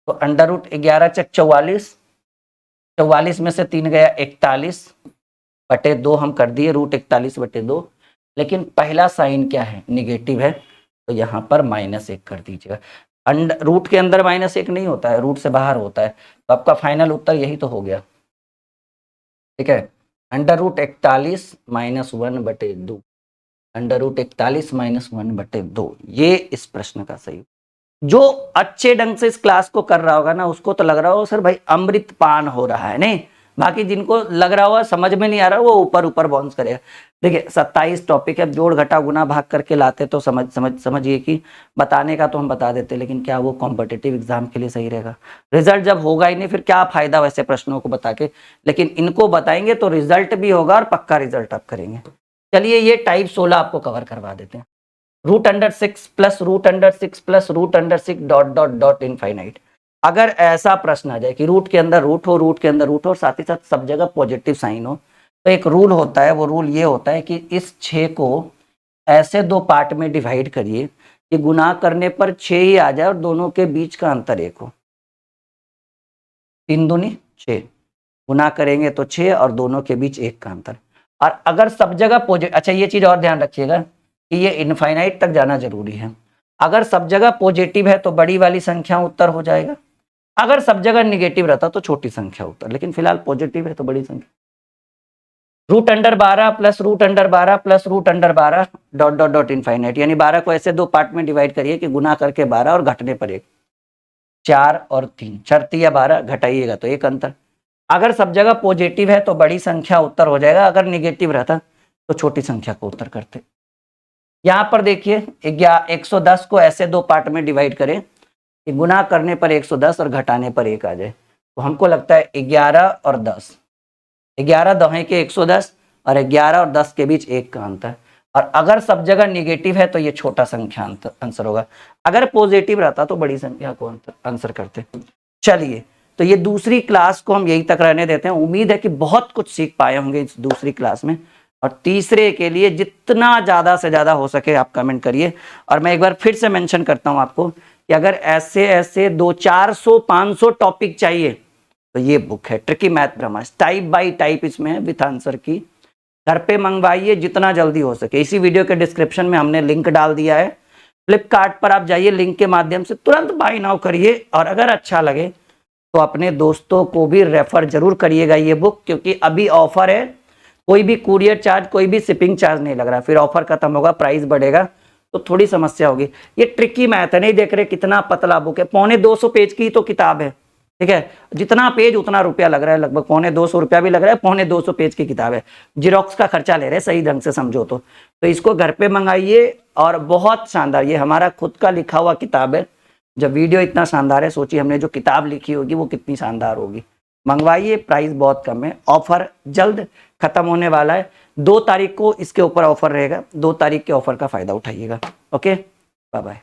तो अंडर रूट 11 चक 44, 44 में से 3 गया 41/2 हम कर दिए, √41/2। लेकिन पहला साइन क्या है, निगेटिव है, तो यहाँ पर -1 कर दीजिएगा। रूट के अंदर -1 नहीं होता है, रूट से बाहर होता है, तो आपका फाइनल उत्तर यही तो हो गया, ठीक है। अंडर रूट 41 -1/2, अंडर रूट 41 -1/2, ये इस प्रश्न का सही। जो अच्छे ढंग से इस क्लास को कर रहा होगा ना, उसको तो लग रहा होगा सर भाई अमृत पान हो रहा है, नहीं। बाकी जिनको लग रहा होगा समझ में नहीं आ रहा, वो ऊपर ऊपर बाउंस करेगा। देखिए 27 टॉपिक है, जोड़ घटा गुना भाग करके लाते तो समझिए कि बताने का तो हम बता देते, लेकिन क्या वो कॉम्पिटिटिव एग्जाम के लिए सही रहेगा? रिजल्ट जब होगा ही नहीं, फिर क्या फायदा वैसे प्रश्नों को बता के। लेकिन इनको बताएंगे तो रिजल्ट भी होगा और पक्का रिजल्ट आप करेंगे। चलिए ये टाइप 16 आपको कवर करवा देते हैं। √6 plus √6 plus √6 dot dot dot infinite. अगर ऐसा प्रश्न आ जाए कि रूट के अंदर रूट हो, रूट के अंदर रूट हो, साथ ही साथ सब जगह पॉजिटिव साइन हो, तो एक रूल होता है, वो रूल ये होता है कि इस 6 को ऐसे 2 पार्ट में डिवाइड करिए कि गुना करने पर 6 ही आ जाए और दोनों के बीच का अंतर 1 हो। 3 दूनी 6, गुना करेंगे तो 6 और दोनों के बीच 1 का अंतर। और अगर सब जगह अच्छा ये चीज और ध्यान रखिएगा कि ये इनफाइनाइट तक जाना जरूरी है। अगर सब जगह पॉजिटिव है तो बड़ी वाली संख्या उत्तर हो जाएगा, अगर सब जगह निगेटिव रहता तो छोटी संख्या उत्तर, लेकिन फिलहाल पॉजिटिव है तो बड़ी संख्या। √12 plus √12 plus √12 dot dot dot infinite, यानी 12 को ऐसे 2 पार्ट में डिवाइड करिए कि गुना करके 12 और घटने पर 1, 4 और 3, 4 12 घटाइएगा तो 1 अंतर। अगर सब जगह पॉजिटिव है तो बड़ी संख्या उत्तर हो जाएगा, अगर निगेटिव रहता तो छोटी संख्या को उत्तर करते। यहां पर देखिए 110 को ऐसे 2 पार्ट में डिवाइड करें कि गुना करने पर 110 और घटाने पर 1 आ जाए, तो हमको लगता है 11 और 10, 11 दोहे के 110 और 11 और 10 के बीच 1 का अंतर। और अगर सब जगह निगेटिव है तो ये छोटा संख्या आंसर होगा, अगर पॉजिटिव रहता तो बड़ी संख्या को आंसर करते। चलिए, तो ये दूसरी क्लास को हम यही तक रहने देते हैं। उम्मीद है कि बहुत कुछ सीख पाए होंगे इस दूसरी क्लास में। और तीसरे के लिए जितना ज़्यादा से ज़्यादा हो सके आप कमेंट करिए। और मैं एक बार फिर से मेंशन करता हूँ आपको कि अगर ऐसे ऐसे 200-400-500 टॉपिक चाहिए तो ये बुक है ट्रिकी मैथ ब्रह्मास्त्र, टाइप बाय टाइप इसमें है विथ आंसर की। घर पे मंगवाइए जितना जल्दी हो सके। इसी वीडियो के डिस्क्रिप्शन में हमने लिंक डाल दिया है, फ्लिपकार्ट पर आप जाइए, लिंक के माध्यम से तुरंत बाय नाउ करिए। और अगर अच्छा लगे तो अपने दोस्तों को भी रेफर जरूर करिएगा ये बुक, क्योंकि अभी ऑफर है, कोई भी कुरियर चार्ज, कोई भी शिपिंग चार्ज नहीं लग रहा। फिर ऑफर खत्म होगा, प्राइस बढ़ेगा तो थोड़ी समस्या होगी। ये ट्रिकी मैथ है, नहीं देख रहे कितना पतला बुक है, 250 पेज की तो किताब है, ठीक है। जितना पेज उतना रुपया लग रहा है, लगभग 250 रुपया भी लग रहा है, 250 पेज की किताब है। जिरोक्स का खर्चा ले रहे हैं, सही ढंग से समझो तो इसको घर पे मंगाइए। और बहुत शानदार, ये हमारा खुद का लिखा हुआ किताब है। जब वीडियो इतना शानदार है, सोचिए हमने जो किताब लिखी होगी वो कितनी शानदार होगी। मंगवाइए, प्राइस बहुत कम है, ऑफर जल्द खत्म होने वाला है। 2 तारीख को इसके ऊपर ऑफर रहेगा, 2 तारीख के ऑफर का फायदा उठाइएगा। Okay, bye bye.